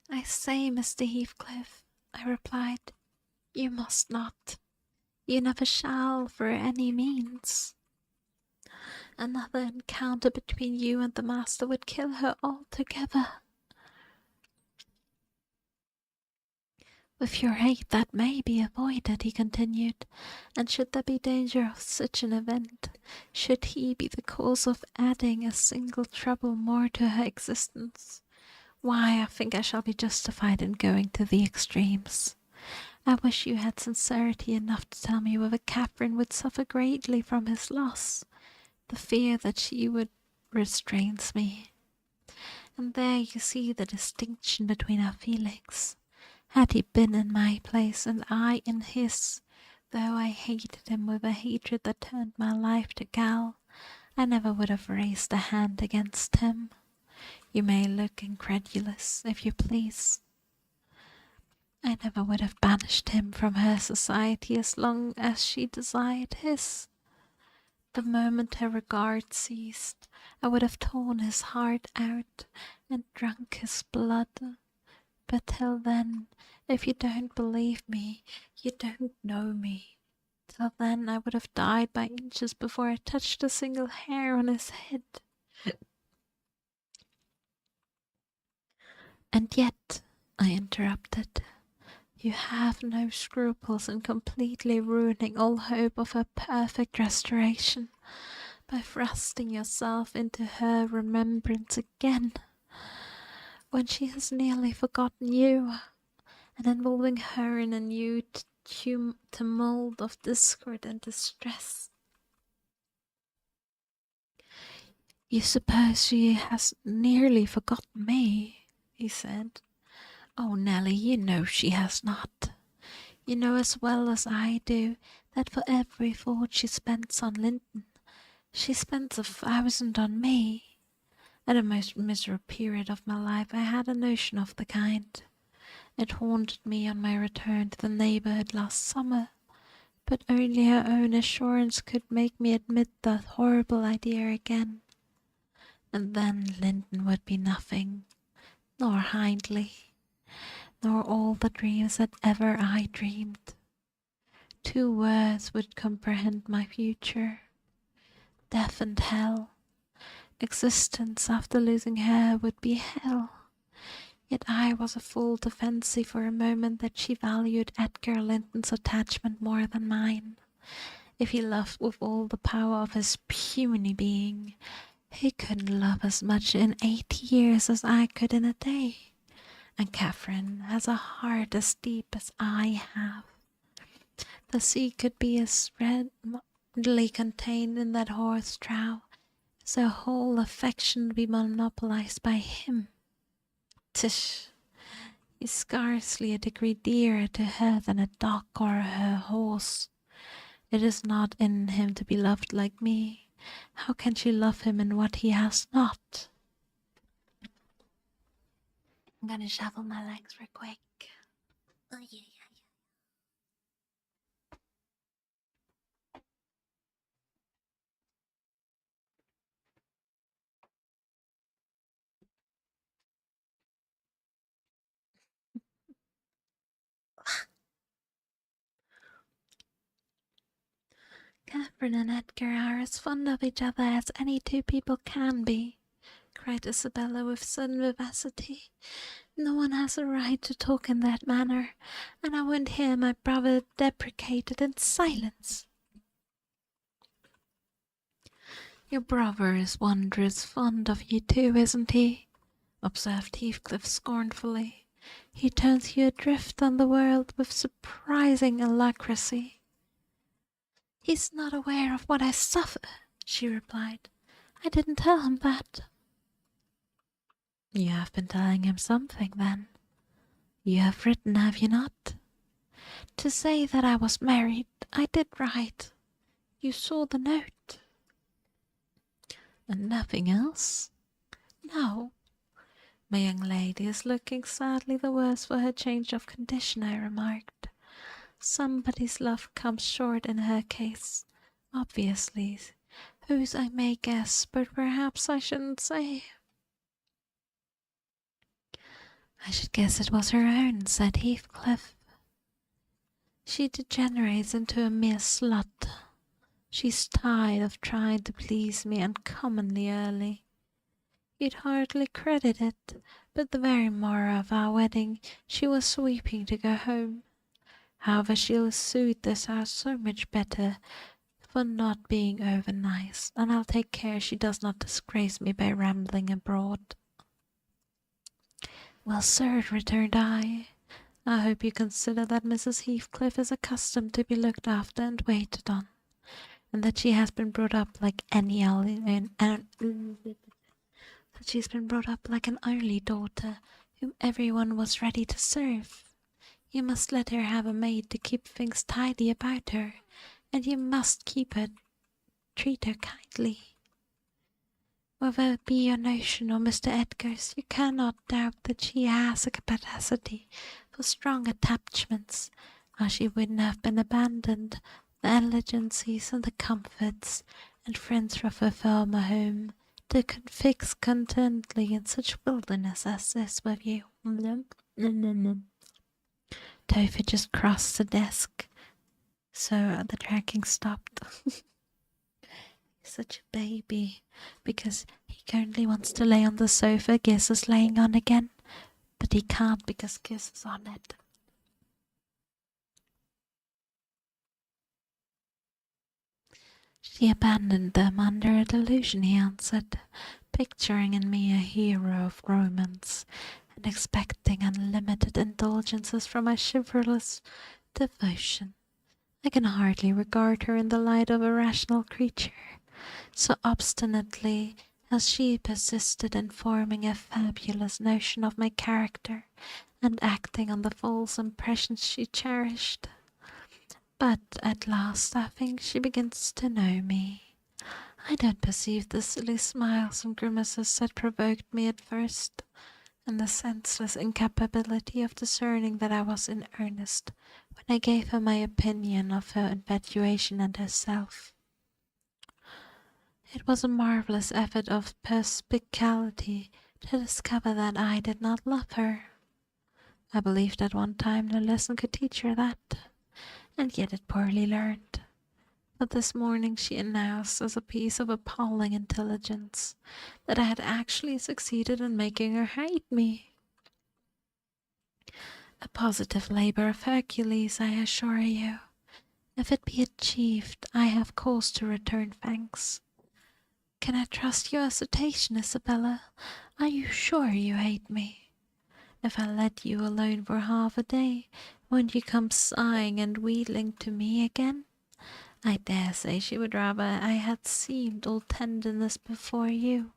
"I say, Mr. Heathcliff," I replied, "you must not. You never shall, for any means. Another encounter between you and the master would kill her altogether." "With your aid that may be avoided," he continued, "and should there be danger of such an event, should he be the cause of adding a single trouble more to her existence, why, I think I shall be justified in going to the extremes. I wish you had sincerity enough to tell me whether Catherine would suffer greatly from his loss. The fear that she would restrains me. And there you see the distinction between our feelings. Had he been in my place and I in his, though I hated him with a hatred that turned my life to gall, I never would have raised a hand against him. You may look incredulous, if you please. I never would have banished him from her society as long as she desired his. The moment her regard ceased, I would have torn his heart out and drunk his blood. But till then, if you don't believe me, you don't know me. Till then I would have died by inches before I touched a single hair on his head. And yet, I interrupted, you have no scruples in completely ruining all hope of a perfect restoration by thrusting yourself into her remembrance again, when she has nearly forgotten you, and involving her in a new tumult of discord and distress. You suppose she has nearly forgotten me, he said. Oh, Nelly, you know she has not. You know as well as I do that for every thought she spends on Linton, she spends 1,000 on me. At the most miserable period of my life I had a notion of the kind. It haunted me on my return to the neighbourhood last summer, but only her own assurance could make me admit that horrible idea again. And then Linton would be nothing, nor Hindley, nor all the dreams that ever I dreamed. 2 words would comprehend my future: death and hell. Existence after losing her would be hell. Yet I was a fool to fancy for a moment that she valued Edgar Linton's attachment more than mine. If he loved with all the power of his puny being, he couldn't love as much in 80 years as I could in a day. And Catherine has a heart as deep as I have. The sea could be as readily contained in that horse trough as her whole affection be monopolized by him. Tish, he's scarcely a degree dearer to her than a dog or her horse. It is not in him to be loved like me. How can she love him in what he has not? I'm gonna shuffle my legs real quick. Oh, yeah. Catherine and Edgar are as fond of each other as any 2 people can be, cried Isabella with sudden vivacity. No one has a right to talk in that manner, and I won't hear my brother deprecated in silence. Your brother is wondrous fond of you too, isn't he? Observed Heathcliff scornfully. He turns you adrift on the world with surprising alacrity. He's not aware of what I suffer, she replied. I didn't tell him that. You have been telling him something, then. You have written, have you not? To say that I was married, I did write. You saw the note. And nothing else? No. My young lady is looking sadly the worse for her change of condition, I remarked. Somebody's love comes short in her case, obviously. Whose I may guess, but perhaps I shouldn't say. I should guess it was her own, said Heathcliff. She degenerates into a mere slut. She's tired of trying to please me uncommonly early. You'd hardly credit it, but the very morrow of our wedding she was sweeping to go home. However, she'll suit this house so much better for not being over nice, and I'll take care she does not disgrace me by rambling abroad. Well, sir, returned I hope you consider that Mrs. Heathcliff is accustomed to be looked after and waited on, and that she has been brought up like an only daughter whom everyone was ready to serve. You must let her have a maid to keep things tidy about her, and you must treat her kindly. Whether it be your notion or Mr. Edgar's, you cannot doubt that she has a capacity for strong attachments, or she wouldn't have been abandoned the elegancies and the comforts and friends of her former home to fix contentedly in such wilderness as this with you. Topher just crossed the desk, so the tracking stopped. Such a baby, because he currently wants to lay on the sofa Giz is laying on again, but he can't because Giz is on it. She abandoned them under a delusion, he answered, picturing in me a hero of romance, and expecting unlimited indulgences from my chivalrous devotion. I can hardly regard her in the light of a rational creature, so obstinately has she persisted in forming a fabulous notion of my character, and acting on the false impressions she cherished. But at last I think she begins to know me. I don't perceive the silly smiles and grimaces that provoked me at first, and the senseless incapability of discerning that I was in earnest when I gave her my opinion of her infatuation and herself. It was a marvellous effort of perspicacity to discover that I did not love her. I believed at one time no lesson could teach her that, and yet it poorly learned. But this morning she announced as a piece of appalling intelligence that I had actually succeeded in making her hate me. A positive labor of Hercules, I assure you. If it be achieved, I have cause to return thanks. Can I trust your assertion, Isabella? Are you sure you hate me? If I let you alone for half a day, won't you come sighing and wheedling to me again? I dare say she would rather I had seemed all tenderness before you.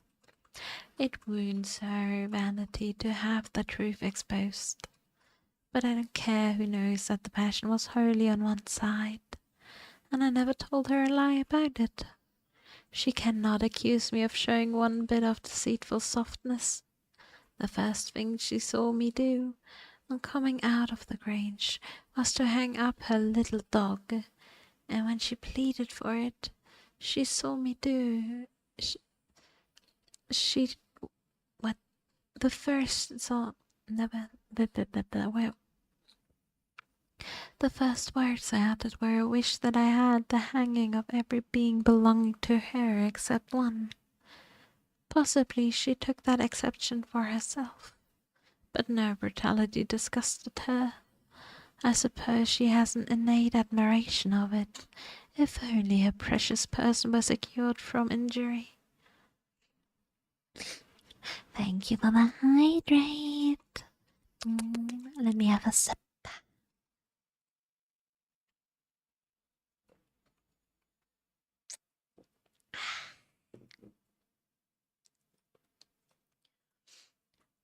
It wounds her vanity to have the truth exposed. But I don't care who knows that the passion was wholly on one side, and I never told her a lie about it. She cannot accuse me of showing one bit of deceitful softness. The first thing she saw me do, on coming out of the Grange, was to hang up her little dog, and when she pleaded for it, she saw me do. She what the first saw never. Well, the first words I uttered were a wish that I had the hanging of every being belonging to her except one. Possibly she took that exception for herself, but no brutality disgusted her. I suppose she has an innate admiration of it, if only her precious person were secured from injury. Thank you for the hydrate. Let me have a sip.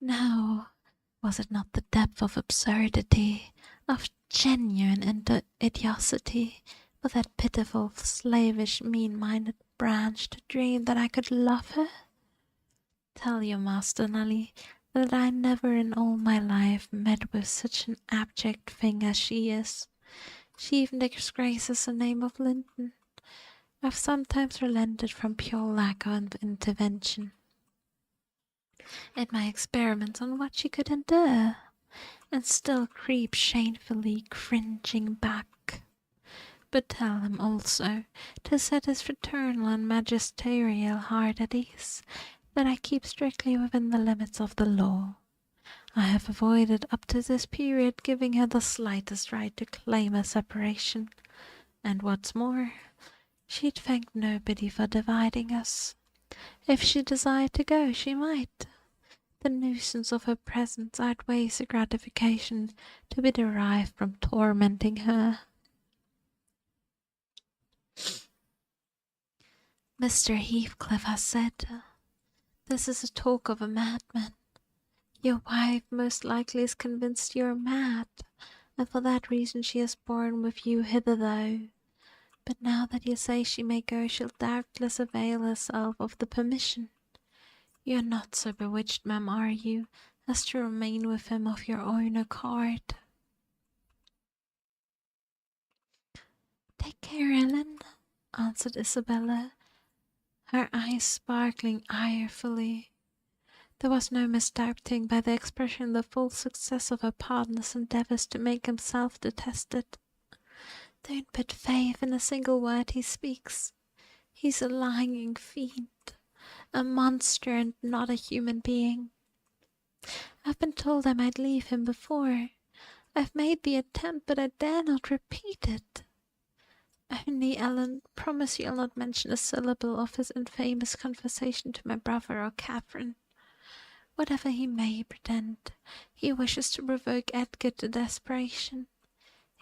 No, was it not the depth of absurdity, of genuine idiocy, for that pitiful, slavish, mean-minded branch to dream that I could love her? Tell your master, Nelly, that I never in all my life met with such an abject thing as she is. She even disgraces the name of Linton. I've sometimes relented from pure lack of intervention in my experiments on what she could endure, and still creep shamefully cringing back. But tell him also, to set his fraternal and magisterial heart at ease, that I keep strictly within the limits of the law. I have avoided up to this period giving her the slightest right to claim a separation, and what's more, she'd thank nobody for dividing us. If she desired to go, she might. The nuisance of her presence outweighs the gratification to be derived from tormenting her. Mr. Heathcliff has said, "This is a talk of a madman. Your wife most likely is convinced you are mad, and for that reason she has borne with you hitherto. But now that you say she may go, she'll doubtless avail herself of the permission. You are not so bewitched, ma'am, are you, as to remain with him of your own accord?" "Take care, Ellen," answered Isabella, her eyes sparkling irefully. There was no misdoubting by the expression the full success of her partner's endeavours to make himself detested. "Don't put faith in a single word he speaks. He's a lying fiend, a monster, and not a human being. I've been told I might leave him before. I've made the attempt, but I dare not repeat it. Only, Ellen, promise you'll not mention a syllable of his infamous conversation to my brother or Catherine. Whatever he may pretend, he wishes to provoke Edgar to desperation.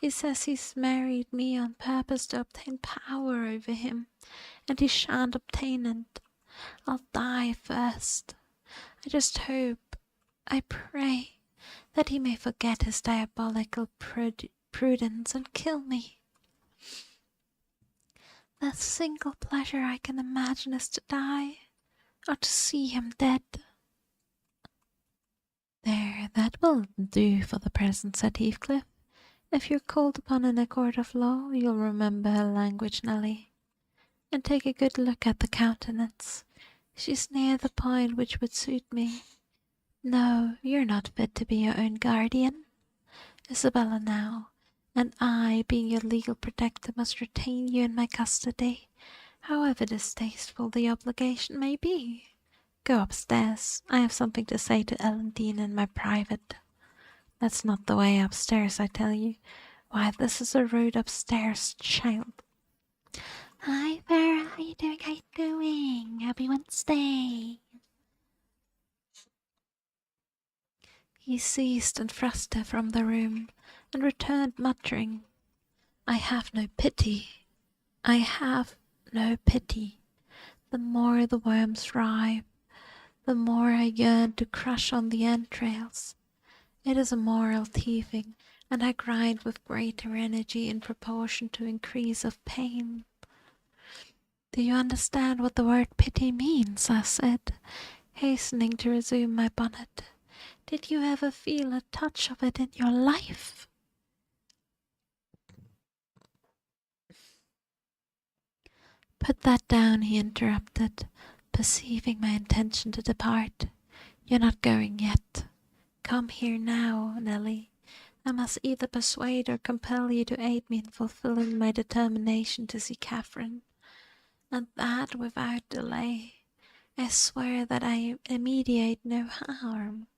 He says he's married me on purpose to obtain power over him, and he shan't obtain it. I'll die first. I just hope, I pray, that he may forget his diabolical prudence and kill me. The single pleasure I can imagine is to die, or to see him dead. There, that will do for the present, said Heathcliff. If you're called upon in a court of law, you'll remember her language, Nelly, and take a good look at the countenance. She's near the point which would suit me. No, you're not fit to be your own guardian, Isabella, now, and I, being your legal protector, must retain you in my custody, however distasteful the obligation may be. Go upstairs. I have something to say to Ellen Dean in my private. That's not the way upstairs, I tell you. Why, this is a road upstairs, child. Hi, Farah. How you doing? How you doing? Happy Wednesday. He ceased and thrust her from the room, and returned muttering, I have no pity. I have no pity. The more the worms writhe, the more I yearn to crush on the entrails. It is a moral teething, and I grind with greater energy in proportion to increase of pain. Do you understand what the word pity means? I said, hastening to resume my bonnet. Did you ever feel a touch of it in your life? Put that down, he interrupted, perceiving my intention to depart. You're not going yet. Come here now, Nelly. I must either persuade or compel you to aid me in fulfilling my determination to see Catherine, and that without delay. I swear that I mediate no harm.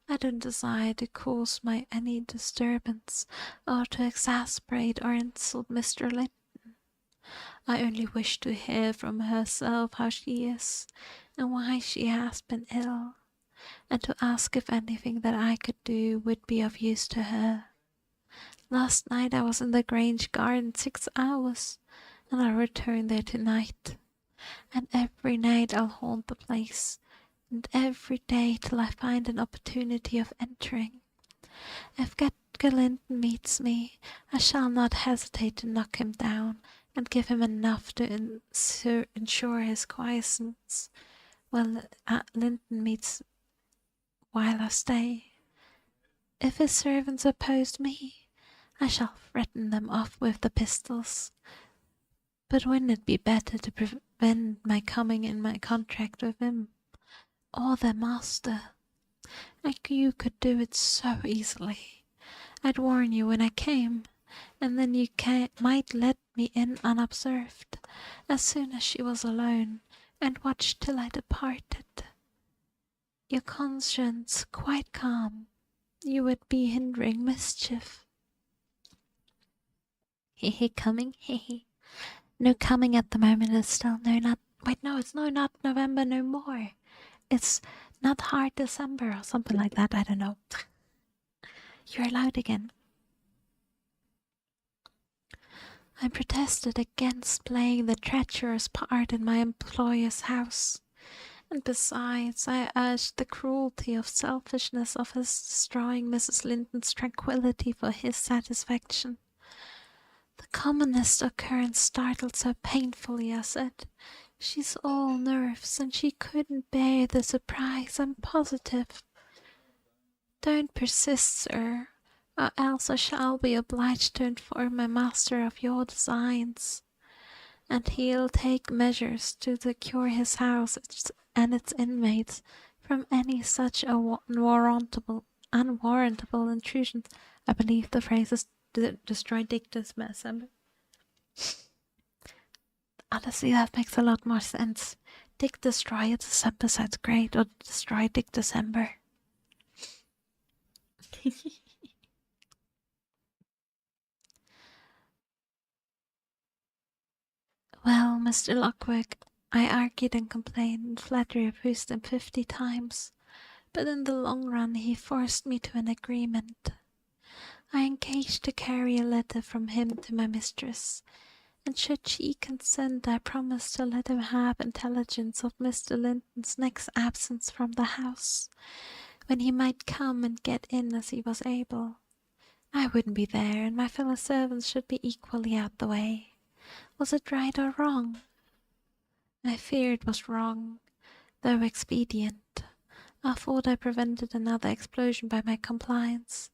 I don't desire to cause any disturbance, or to exasperate or insult Mr. Linton. I only wish to hear from herself how she is, and why she has been ill, and to ask if anything that I could do would be of use to her. Last night I was in the Grange garden 6 hours, and I'll return there tonight. And every night I'll haunt the place, and every day till I find an opportunity of entering. If Edgar Linton meets me, I shall not hesitate to knock him down, and give him enough to ensure his quiescence while Linton meets while I stay. If his servants oppose me, I shall threaten them off with the pistols. But wouldn't it be better to prevent my coming in my contract with him, or their master? And you could do it so easily. I'd warn you when I came, and then you might let me in unobserved, as soon as she was alone, and watch till I departed. Your conscience quite calm, you would be hindering mischief. Coming? No coming at the moment, Estelle. No, not... Wait, no, it's not November no more. It's not hard December or something like that. I don't know. You're allowed again. I protested against playing the treacherous part in my employer's house, and besides, I urged the cruelty of selfishness of his destroying Mrs. Linton's tranquillity for his satisfaction. The commonest occurrence startled so painfully, I said. She's all nerves, and she couldn't bear the surprise, I'm positive. Don't persist, sir, or else I shall be obliged to inform my master of your designs, and he'll take measures to secure his house and its inmates from any such unwarrantable intrusions. I believe the phrase is destroy dictus December. Honestly, that makes a lot more sense. Dick destroy December sounds great, or destroy Dick December. Mr. Lockwood, I argued and complained, and flattery abused him 50 times, but in the long run he forced me to an agreement. I engaged to carry a letter from him to my mistress, and should she consent, I promised to let him have intelligence of Mr. Linton's next absence from the house, when he might come and get in as he was able. I wouldn't be there, and my fellow servants should be equally out the way. Was it right or wrong? I fear it was wrong, though expedient. I thought I prevented another explosion by my compliance,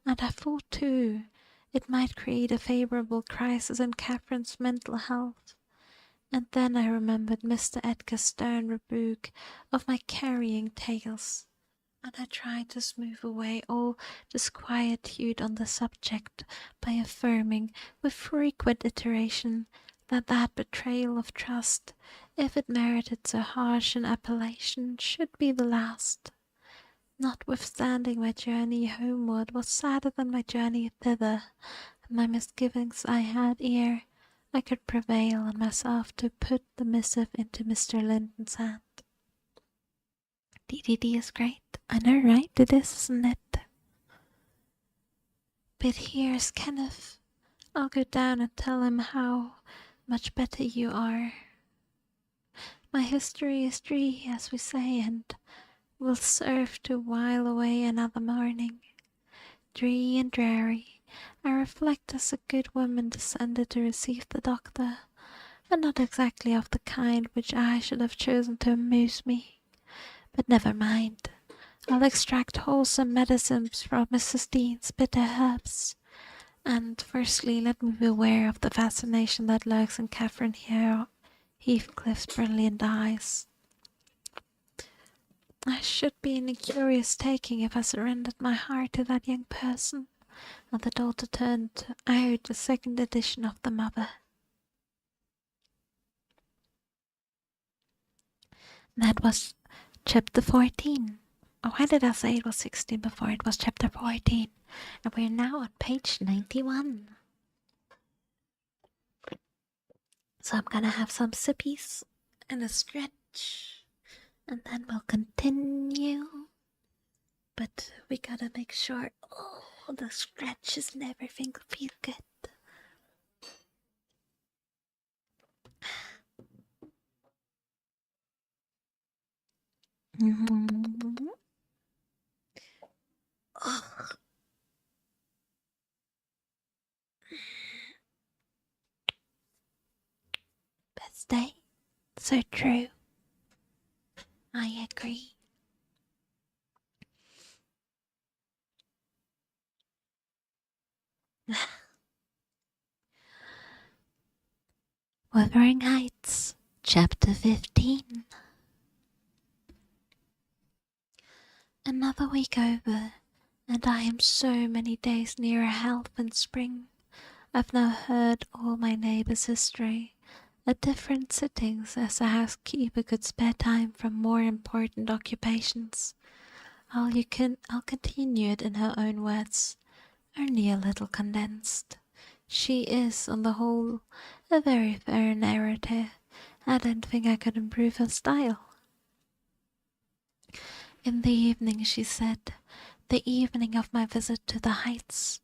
and I thought, too, it might create a favourable crisis in Catherine's mental health. And then I remembered Mr. Edgar's stern rebuke of my carrying tales, and I tried to smooth away all disquietude on the subject by affirming, with frequent iteration, that betrayal of trust, if it merited so harsh an appellation, should be the last. Notwithstanding, my journey homeward was sadder than my journey thither, and my misgivings I had ere I could prevail on myself to put the missive into Mr. Linton's hand. DDD is great. I know, right? It is, isn't it? But here's Kenneth. I'll go down and tell him how much better you are. My history is dree, as we say, and will serve to while away another morning. Dree and dreary, I reflect as a good woman descended to receive the doctor, but not exactly of the kind which I should have chosen to amuse me. But never mind. I'll extract wholesome medicines from Mrs. Dean's bitter herbs. And firstly, let me beware of the fascination that lurks in Catherine Heathcliff's brilliant eyes. I should be in a curious taking if I surrendered my heart to that young person. And the daughter turned out the second edition of the mother. That was chapter 14. Why did I say it was 16 before? It was chapter 14. And we're now on page 91. So I'm gonna have some sippies and a stretch. And then we'll continue. But we gotta make sure the stretches and everything feel good. Best day. So true. I agree. Wuthering Heights, Chapter 15. Another week over, and I am so many days nearer health and spring. I've now heard all my neighbours' history, at different sittings, as the housekeeper could spare time from more important occupations. I'll continue it in her own words, only a little condensed. She is, on the whole, a very fair narrator. I don't think I could improve her style. In the evening, she said, the evening of my visit to the Heights,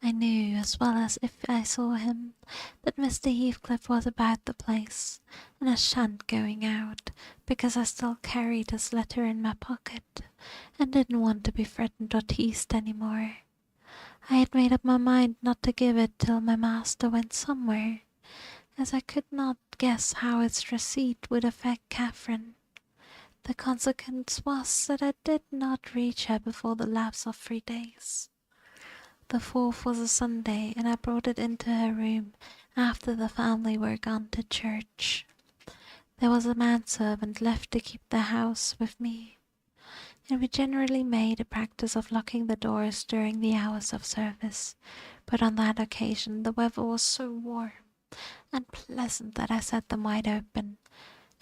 I knew, as well as if I saw him, that Mr. Heathcliff was about the place, and I shan't going out, because I still carried his letter in my pocket, and didn't want to be threatened or teased any more. I had made up my mind not to give it till my master went somewhere, as I could not guess how its receipt would affect Catherine. The consequence was that I did not reach her before the lapse of 3 days. The 4th was a Sunday, and I brought it into her room after the family were gone to church. There was a manservant left to keep the house with me, and we generally made a practice of locking the doors during the hours of service, but on that occasion the weather was so warm and pleasant that I set them wide open,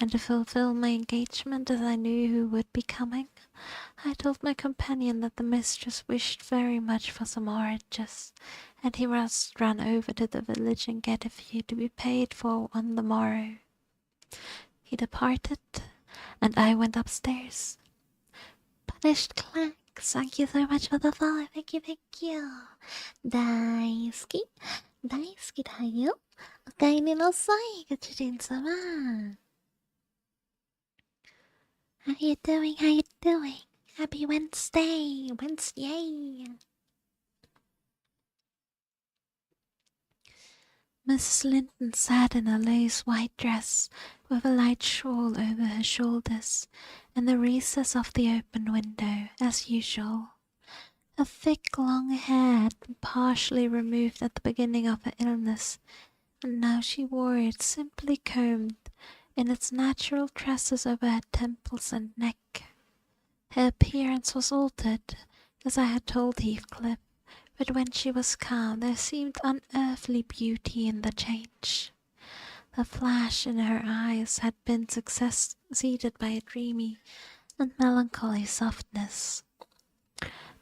and to fulfill my engagement, as I knew who would be coming, I told my companion that the mistress wished very much for some oranges, and he must run over to the village and get a few to be paid for on the morrow. He departed, and I went upstairs. Punished Clank, thank you so much for the follow. Thank you, thank you. 大好き大好きだよ。おかえりなさい、ご主人様。How you doing? How you doing? Happy Wednesday! Wednesday! Mrs. Linton sat in a lace white dress, with a light shawl over her shoulders, in the recess of the open window, as usual. Her thick long hair had been partially removed at the beginning of her illness, and now she wore it simply combed in its natural tresses over her temples and neck. Her appearance was altered, as I had told Heathcliff, but when she was calm there seemed unearthly beauty in the change. The flash in her eyes had been succeeded by a dreamy and melancholy softness.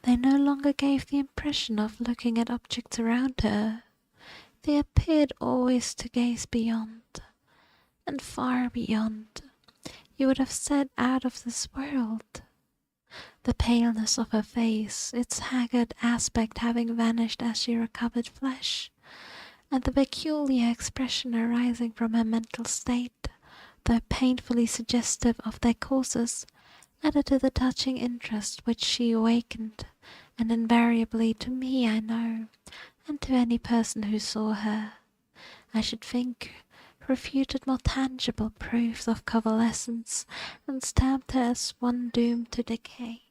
They no longer gave the impression of looking at objects around her. They appeared always to gaze beyond, and far beyond. You would have said out of this world. The paleness of her face, its haggard aspect having vanished as she recovered flesh, and the peculiar expression arising from her mental state, though painfully suggestive of their causes, added to the touching interest which she awakened, and invariably to me, I know, and to any person who saw her, I should think, refuted more tangible proofs of convalescence, and stamped her as one doomed to decay.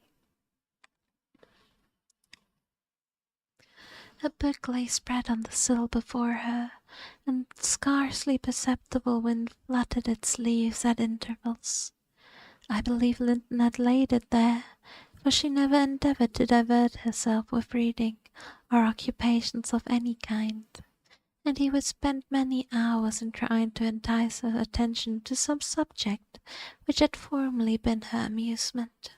A book lay spread on the sill before her, and scarcely perceptible wind fluttered its leaves at intervals. I believe Linton had laid it there, for she never endeavoured to divert herself with reading or occupations of any kind, and he would spend many hours in trying to entice her attention to some subject which had formerly been her amusement.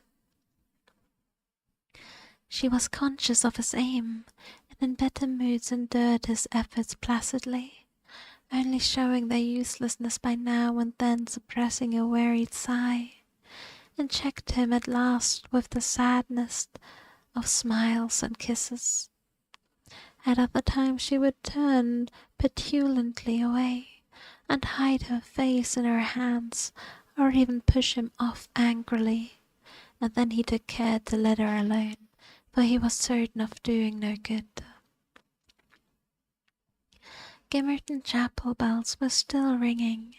She was conscious of his aim, and in better moods endured his efforts placidly, only showing their uselessness by now and then suppressing a wearied sigh, and checked him at last with the sadness of smiles and kisses. At other times she would turn petulantly away, and hide her face in her hands, or even push him off angrily, and then he took care to let her alone, for he was certain of doing no good. Gimmerton chapel bells were still ringing,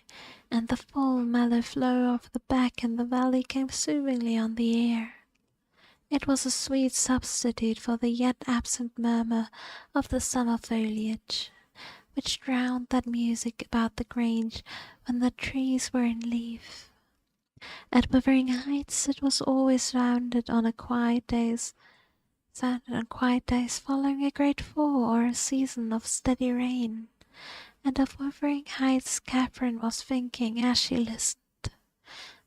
and the full mellow flow of the beck in the valley came soothingly on the ear. It was a sweet substitute for the yet absent murmur of the summer foliage, which drowned that music about the grange when the trees were in leaf. At Wuthering Heights it was always sounded on quiet days following a great fall or a season of steady rain, and of Wuthering Heights Catherine was thinking as she listened.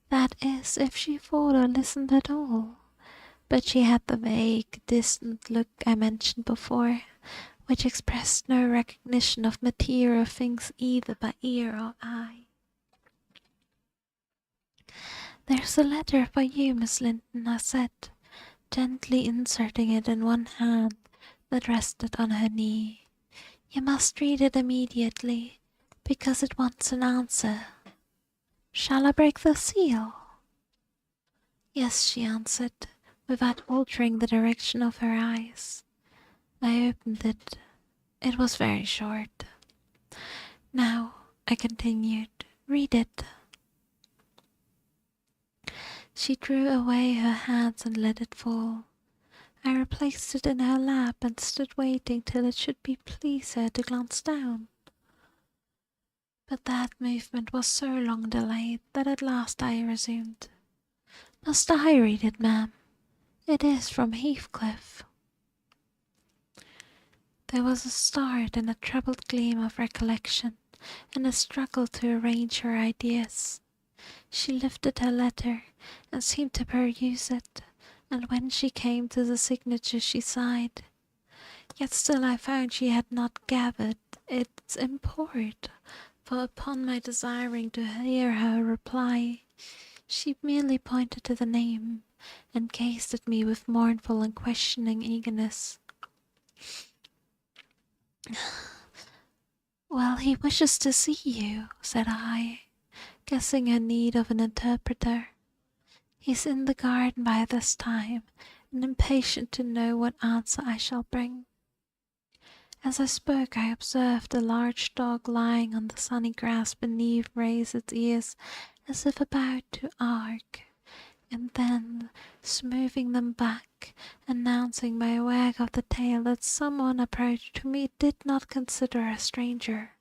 That is, if she thought or listened at all. But she had the vague, distant look I mentioned before, which expressed no recognition of material things either by ear or eye. "There's a letter for you, Miss Linton," I said, gently inserting it in one hand that rested on her knee. "You must read it immediately, because it wants an answer. Shall I break the seal?" "Yes," she answered, without altering the direction of her eyes. I opened it. It was very short. "Now," I continued, "read it." She drew away her hands and let it fall. I replaced it in her lap and stood waiting till it should please her to glance down. But that movement was so long delayed that at last I resumed. "Must I read it, ma'am? It is from Heathcliff." There was a start and a troubled gleam of recollection, and a struggle to arrange her ideas. She lifted her letter, and seemed to peruse it, and when she came to the signature she sighed. Yet still I found she had not gathered its import, for upon my desiring to hear her reply, she merely pointed to the name and gazed at me with mournful and questioning eagerness. "Well, he wishes to see you," said I, guessing her need of an interpreter. "He's in the garden by this time, and impatient to know what answer I shall bring." As I spoke, I observed a large dog lying on the sunny grass beneath raise its ears as if about to arc, and then, smoothing them back, announcing by a wag of the tail that someone approached whom he did not consider a stranger.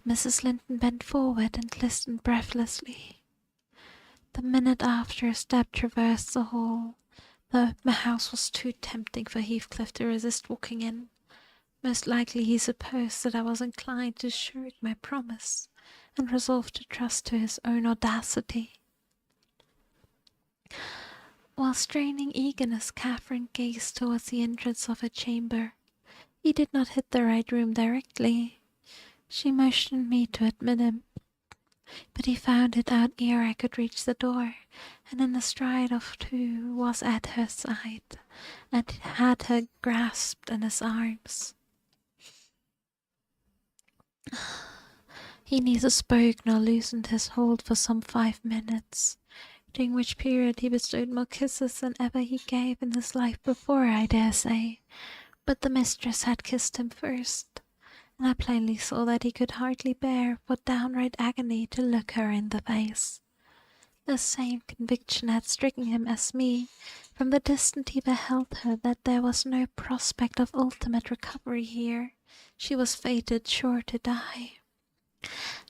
Mrs. Linton bent forward and listened breathlessly. The minute after, a step traversed the hall. The house was too tempting for Heathcliff to resist walking in. Most likely he supposed that I was inclined to shirk my promise, and resolved to trust to his own audacity. While straining eagerness, Catherine gazed towards the entrance of her chamber. He did not hit the right room directly. She motioned me to admit him, but he found it out ere I could reach the door, and in a stride of two was at her side, and had her grasped in his arms. He neither spoke nor loosened his hold for some 5 minutes, during which period he bestowed more kisses than ever he gave in his life before, I dare say, but the mistress had kissed him first, and I plainly saw that he could hardly bear for downright agony to look her in the face. The same conviction had stricken him as me. From the distance he beheld her that there was no prospect of ultimate recovery here. She was fated sure to die.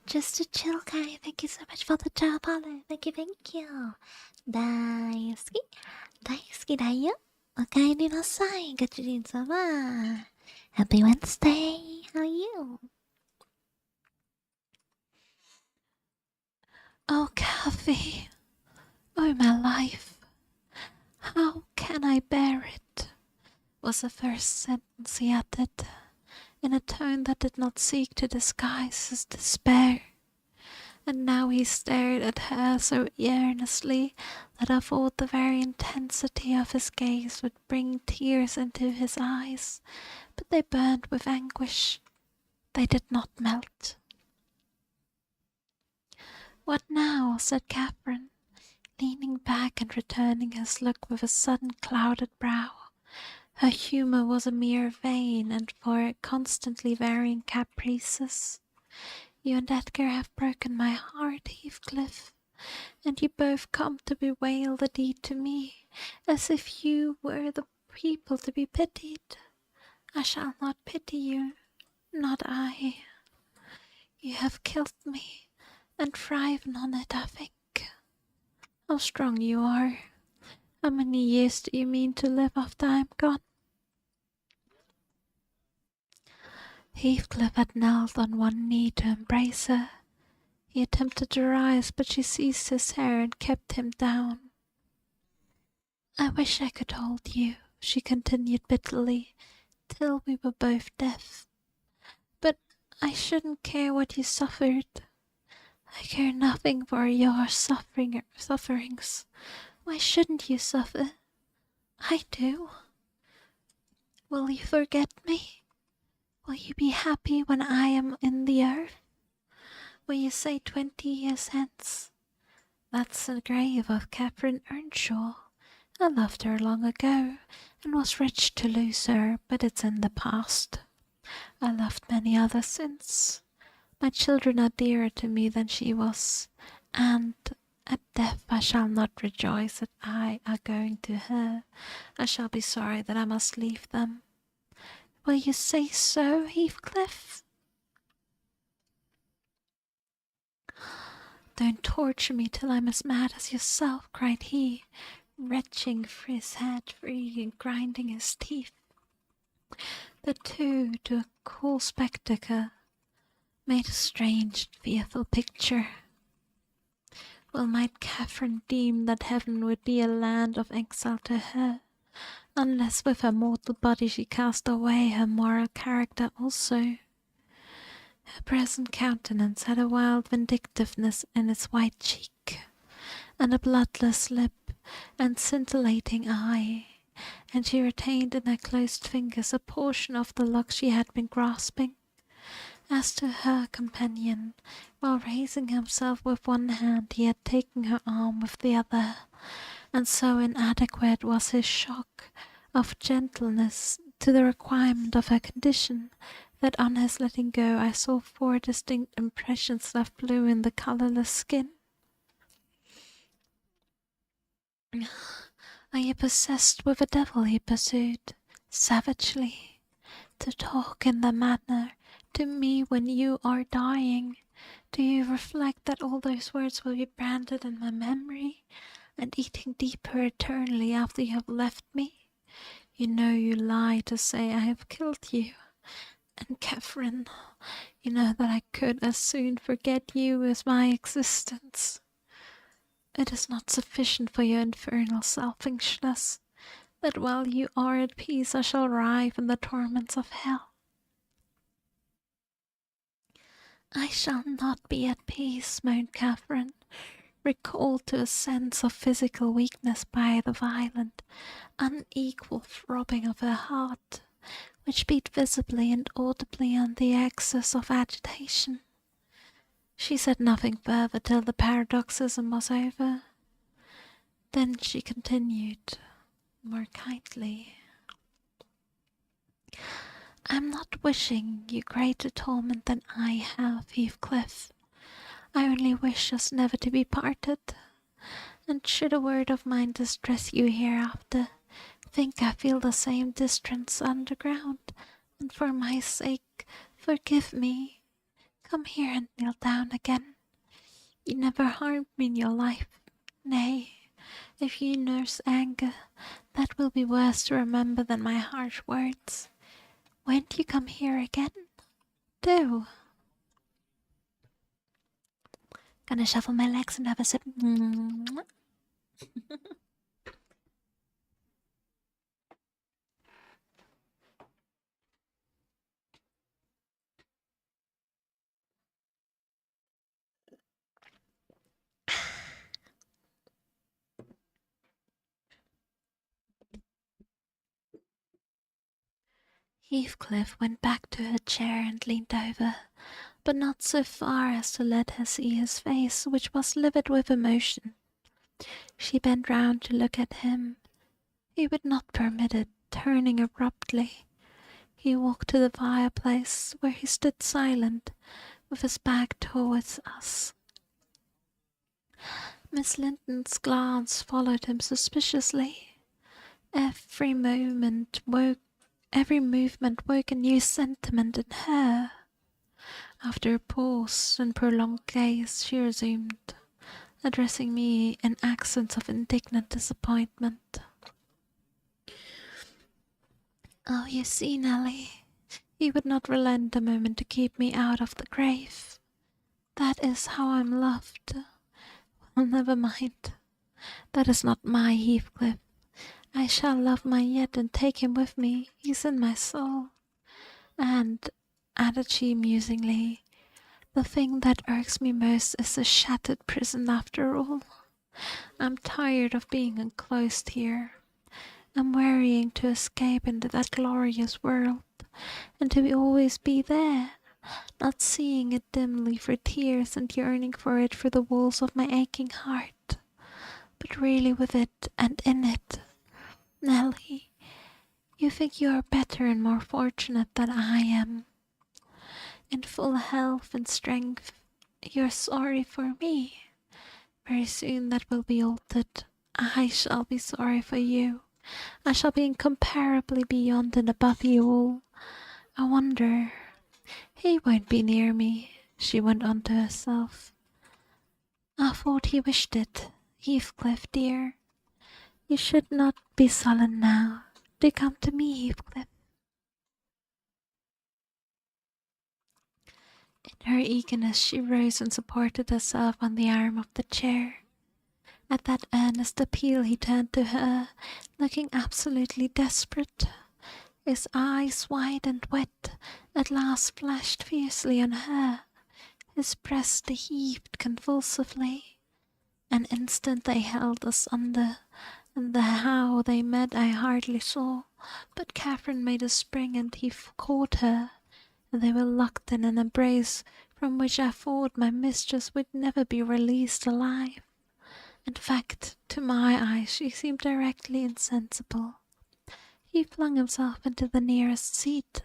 Just a chill guy. Thank you so much for the job, Olive. Thank you, thank you. 大好き。大好きだよ。おかえりなさい、ご主人様。Happy Wednesday. How are you? "Oh, Kathy! Oh, my life! How can I bear it?" was the first sentence he uttered, in a tone that did not seek to disguise his despair. And now he stared at her so earnestly that I thought the very intensity of his gaze would bring tears into his eyes, but they burned with anguish. They did not melt. "What now?" said Catherine, leaning back and returning his look with a sudden clouded brow. Her humour was a mere vein, and for constantly varying caprices. "You and Edgar have broken my heart, Heathcliff, and you both come to bewail the deed to me, as if you were the people to be pitied. I shall not pity you, not I. You have killed me, and thriven on it, I think. How strong you are! How many years do you mean to live after I am gone?" Heathcliff had knelt on one knee to embrace her. He attempted to rise, but she seized his hair and kept him down. "I wish I could hold you," she continued bitterly, "till we were both deaf. But I shouldn't care what you suffered. I care nothing for your sufferings. Why shouldn't you suffer? I do. Will you forget me? Will you be happy when I am in the earth? Will you say 20 years hence, 'That's the grave of Catherine Earnshaw. I loved her long ago, and was rich to lose her, but it's in the past. I loved many others since. My children are dearer to me than she was, and at death I shall not rejoice that I are going to her. I shall be sorry that I must leave them. Will you say so, Heathcliff?" "Don't torture me till I'm as mad as yourself," cried he, wrenching his head free and grinding his teeth. The two, to a cool spectator, made a strange, fearful picture. Well might Catherine deem that heaven would be a land of exile to her, unless with her mortal body she cast away her moral character also. Her present countenance had a wild vindictiveness in its white cheek, and a bloodless lip, and scintillating eye, and she retained in her closed fingers a portion of the lock she had been grasping. As to her companion, while raising himself with one hand, he had taken her arm with the other, and so inadequate was his shock of gentleness to the requirement of her condition, that on his letting go I saw 4 distinct impressions left blue in the colourless skin. "Are you possessed with a devil?" he pursued, savagely, "to talk in that manner to me when you are dying? Do you reflect that all those words will be branded in my memory, and eating deeper eternally after you have left me? You know you lie to say I have killed you. And Catherine, you know that I could as soon forget you as my existence. It is not sufficient for your infernal selfishness that while you are at peace I shall writhe in the torments of hell." "I shall not be at peace," moaned Catherine, recalled to a sense of physical weakness by the violent, unequal throbbing of her heart, which beat visibly and audibly on the excess of agitation. She said nothing further till the paroxysm was over. Then she continued, more kindly, "I am not wishing you greater torment than I have, Heathcliff. I only wish us never to be parted. And should a word of mine distress you hereafter, think I feel the same distress underground, and for my sake forgive me. Come here and kneel down again. You never harmed me in your life. Nay, if you nurse anger, that will be worse to remember than my harsh words. Won't you come here again? Do." Gonna shuffle my legs and have a sip. Heathcliff went back to her chair and leaned over, but not so far as to let her see his face, which was livid with emotion. She bent round to look at him. He would not permit it. Turning abruptly, he walked to the fireplace, where he stood silent, with his back towards us. Miss Linton's glance followed him suspiciously. Every movement woke a new sentiment in her. After a pause and prolonged gaze, she resumed, addressing me in accents of indignant disappointment. "Oh, you see, Nelly, he would not relent a moment to keep me out of the grave. That is how I'm loved. Well, never mind. That is not my Heathcliff. I shall love mine yet and take him with me. He's in my soul. And," added she musingly, "the thing that irks me most is the shattered prison after all. I'm tired of being enclosed here. I'm wearying to escape into that glorious world, and to always be there, not seeing it dimly for tears and yearning for it through the walls of my aching heart, but really with it and in it. Nelly, you think you are better and more fortunate than I am. In full health and strength, you're sorry for me. Very soon that will be altered. I shall be sorry for you. I shall be incomparably beyond and above you all. I wonder. He won't be near me," she went on to herself. "I thought he wished it. Heathcliff, dear, you should not be sullen now. Do come to me, Heathcliff." In her eagerness she rose and supported herself on the arm of the chair. At that earnest appeal he turned to her, looking absolutely desperate. His eyes, wide and wet, at last flashed fiercely on her. His breast heaved convulsively. An instant they held us under, and how they met I hardly saw, but Catherine made a spring and he caught her, and they were locked in an embrace from which I thought my mistress would never be released alive. In fact, to my eyes she seemed directly insensible. He flung himself into the nearest seat,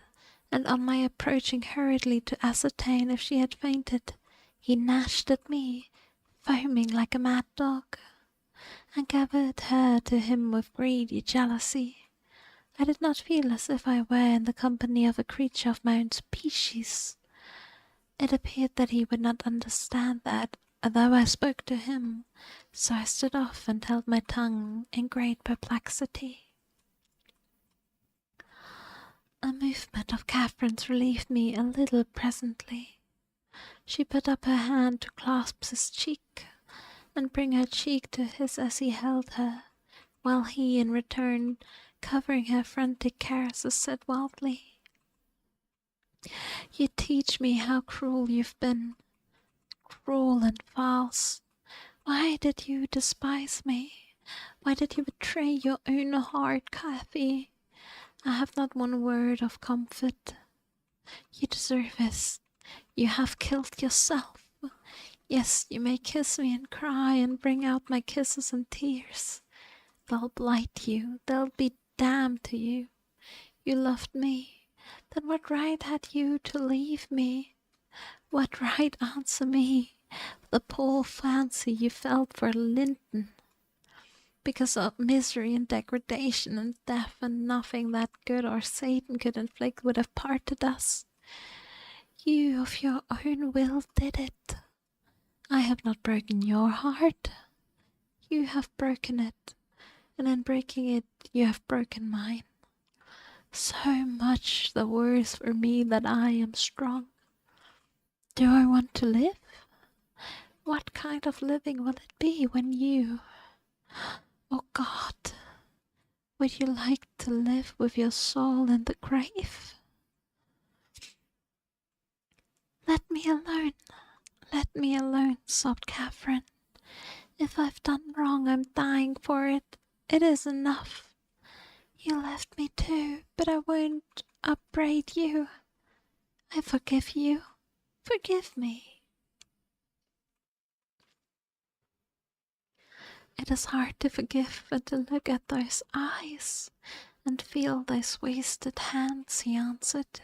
and on my approaching hurriedly to ascertain if she had fainted, he gnashed at me, foaming like a mad dog, and gathered her to him with greedy jealousy. I did not feel as if I were in the company of a creature of my own species. It appeared that he would not understand that, although I spoke to him, so I stood off and held my tongue in great perplexity. A movement of Catherine's relieved me a little presently. She put up her hand to clasp his cheek, and bring her cheek to his as he held her, while he, in return, covering her frantic caresses, said wildly, "You teach me how cruel you've been, cruel and false. Why did you despise me? Why did you betray your own heart, Kathy? I have not one word of comfort. You deserve this. You have killed yourself. Yes, you may kiss me and cry and bring out my kisses and tears. They'll blight you. They'll be damned to you. You loved me. Then what right had you to leave me? What right answer me the poor fancy you felt for Linton? Because of misery and degradation and death, and nothing that good or Satan could inflict would have parted us. You of your own will did it. I have not broken your heart. You have broken it, and in breaking it you have broken mine. So much the worse for me that I am strong. Do I want to live? What kind of living will it be when you... Oh God, would you like to live with your soul in the grave? Let me alone, sobbed Catherine. If I've done wrong, I'm dying for it. It is enough. You left me too, but I won't upbraid you. I forgive you. Forgive me. It is hard to forgive and to look at those eyes and feel those wasted hands, he answered.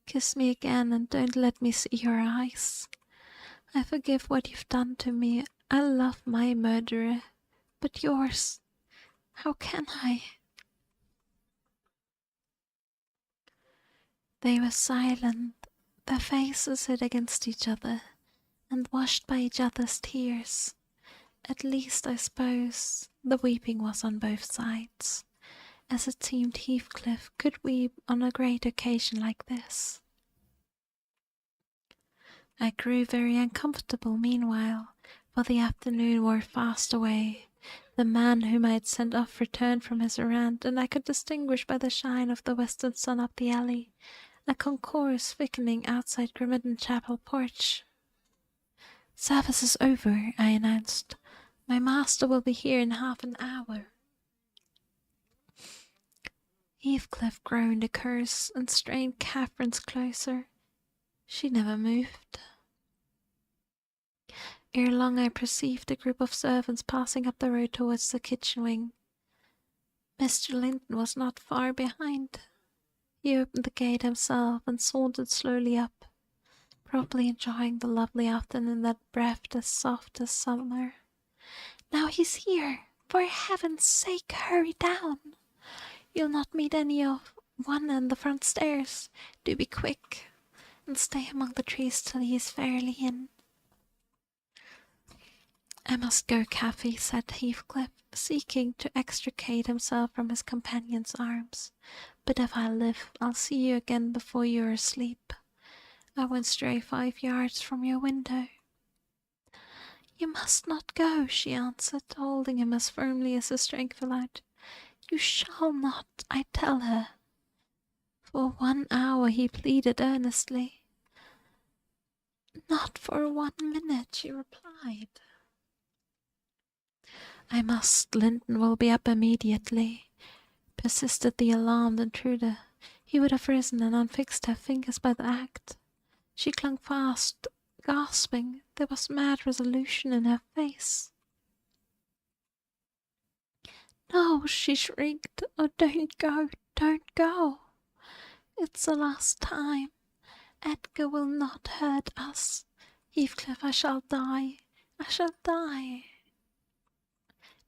Kiss me again and don't let me see your eyes. I forgive what you've done to me. I love my murderer, but yours, how can I? They were silent, their faces hid against each other, and washed by each other's tears. At least, I suppose, the weeping was on both sides, as it seemed Heathcliff could weep on a great occasion like this. I grew very uncomfortable meanwhile, for the afternoon wore fast away. The man whom I had sent off returned from his errand, and I could distinguish by the shine of the western sun up the alley a concourse thickening outside Grimmerton Chapel porch. "Service is over," I announced. "My master will be here in half an hour." Heathcliff groaned a curse and strained Catherine's closer. She never moved. Ere long I perceived a group of servants passing up the road towards the kitchen wing. Mr. Linton was not far behind. He opened the gate himself and sauntered slowly up, probably enjoying the lovely afternoon that breathed as soft as summer. "Now he's here! For heaven's sake, hurry down! You'll not meet one on the front stairs. Do be quick, and stay among the trees till he is fairly in." "I must go, Cathy," said Heathcliff, seeking to extricate himself from his companion's arms. "But if I live, I'll see you again before you are asleep. I won't stray 5 yards from your window." "You must not go," she answered, holding him as firmly as her strength allowed. "You shall not, I tell her. For 1 hour he pleaded earnestly. Not for 1 minute, she replied. I must. Linton will be up immediately, persisted the alarmed intruder. He would have risen and unfixed her fingers by the act. She clung fast, gasping. There was mad resolution in her face. No, she shrieked. Oh, don't go, don't go. It's the last time. Edgar will not hurt us. Heathcliff, I shall die. I shall die.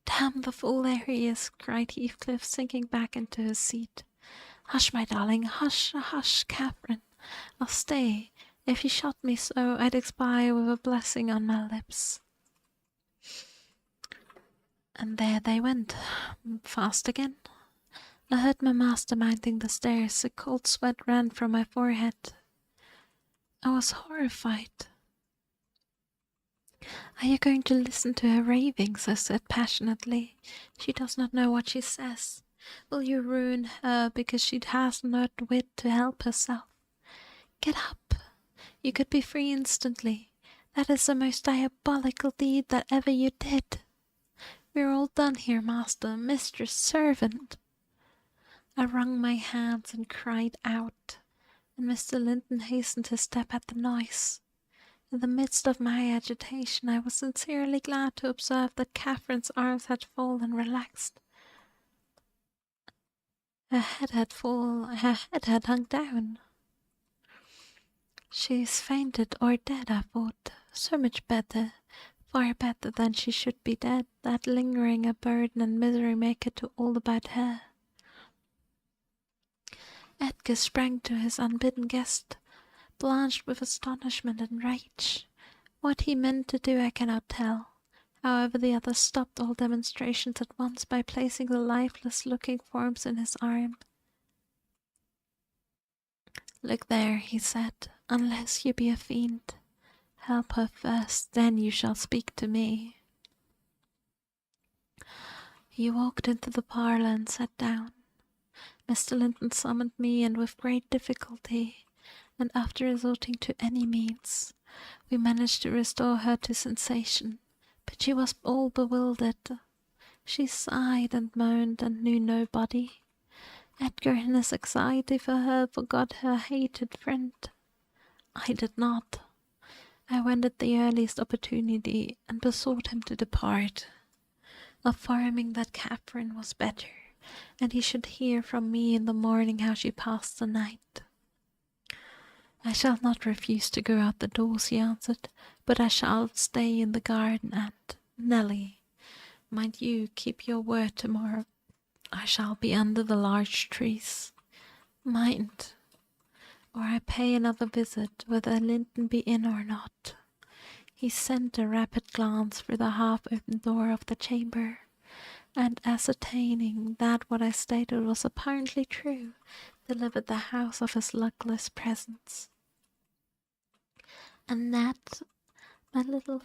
Damn the fool, there he is, cried Heathcliff, sinking back into his seat. Hush, my darling, hush, hush, Catherine. I'll stay. If he shot me so, I'd expire with a blessing on my lips. And there they went, fast again. I heard my master mounting the stairs. A cold sweat ran from my forehead. I was horrified. Are you going to listen to her ravings? I said passionately. She does not know what she says. Will you ruin her because she has not wit to help herself? Get up. You could be free instantly. That is the most diabolical deed that ever you did. We're all done here, master, mistress, servant. I wrung my hands and cried out, and Mr. Linton hastened his step at the noise. In the midst of my agitation, I was sincerely glad to observe that Catherine's arms had fallen relaxed. Her head had hung down. She is fainted or dead, I thought. So much better, far better than she should be dead. That lingering a burden and misery make it to all about her. Edgar sprang to his unbidden guest, blanched with astonishment and rage. What he meant to do I cannot tell. However, the other stopped all demonstrations at once by placing the lifeless-looking forms in his arms. Look there, he said, unless you be a fiend. Help her first, then you shall speak to me. He walked into the parlour and sat down. Mr. Linton summoned me, and with great difficulty, and after resorting to any means, we managed to restore her to sensation, but she was all bewildered. She sighed and moaned and knew nobody. Edgar, in his anxiety for her, forgot her hated friend. I did not. I went at the earliest opportunity and besought him to depart, affirming that Catherine was better, and he should hear from me in the morning how she passed the night. I shall not refuse to go out the doors, he answered, but I shall stay in the garden, and, Nelly, mind you keep your word tomorrow. I shall be under the large trees. Mind, or I pay another visit, whether Linton be in or not. He sent a rapid glance through the half-open door of the chamber, and ascertaining that what I stated was apparently true, delivered the house of his luckless presence. And that, my little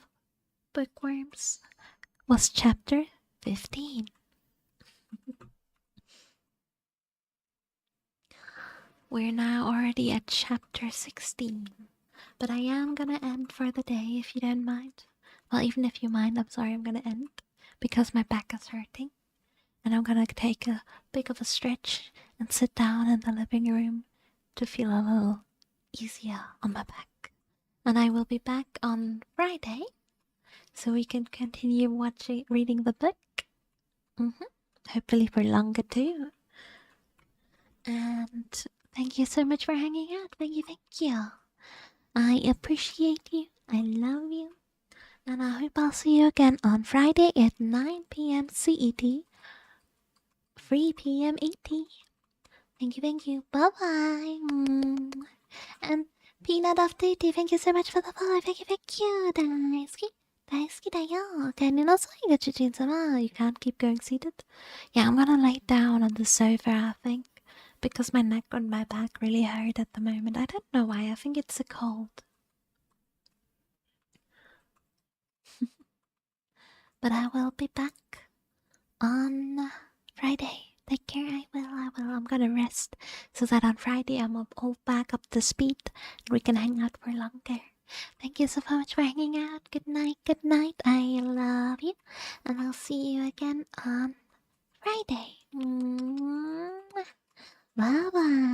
bookworms, was chapter 15. We're now already at chapter 16, but I am gonna end for the day if you don't mind. Well, even if you mind, I'm sorry, I'm gonna end because my back is hurting, and I'm gonna take a bit of a stretch and sit down in the living room to feel a little easier on my back. And I will be back on Friday, so we can continue reading the book. Hopefully for longer too. And thank you so much for hanging out. Thank you. I appreciate you. I love you. And I hope I'll see you again on Friday at 9 p.m. CET, 3 p.m. ET. Thank you. Bye-bye. And Peanut of Duty, thank you so much for the follow. Thank you. Daisuki da yo. You can't keep going seated. Yeah, I'm gonna lay down on the sofa, I think, because my neck and my back really hurt at the moment. I don't know why. I think it's a cold. But I will be back on Friday. Take care. I will. I'm gonna rest so that on Friday I'm all back up to speed and we can hang out for longer. Thank you so much for hanging out. Good night. Good night. I love you, and I'll see you again on Friday. Bye bye.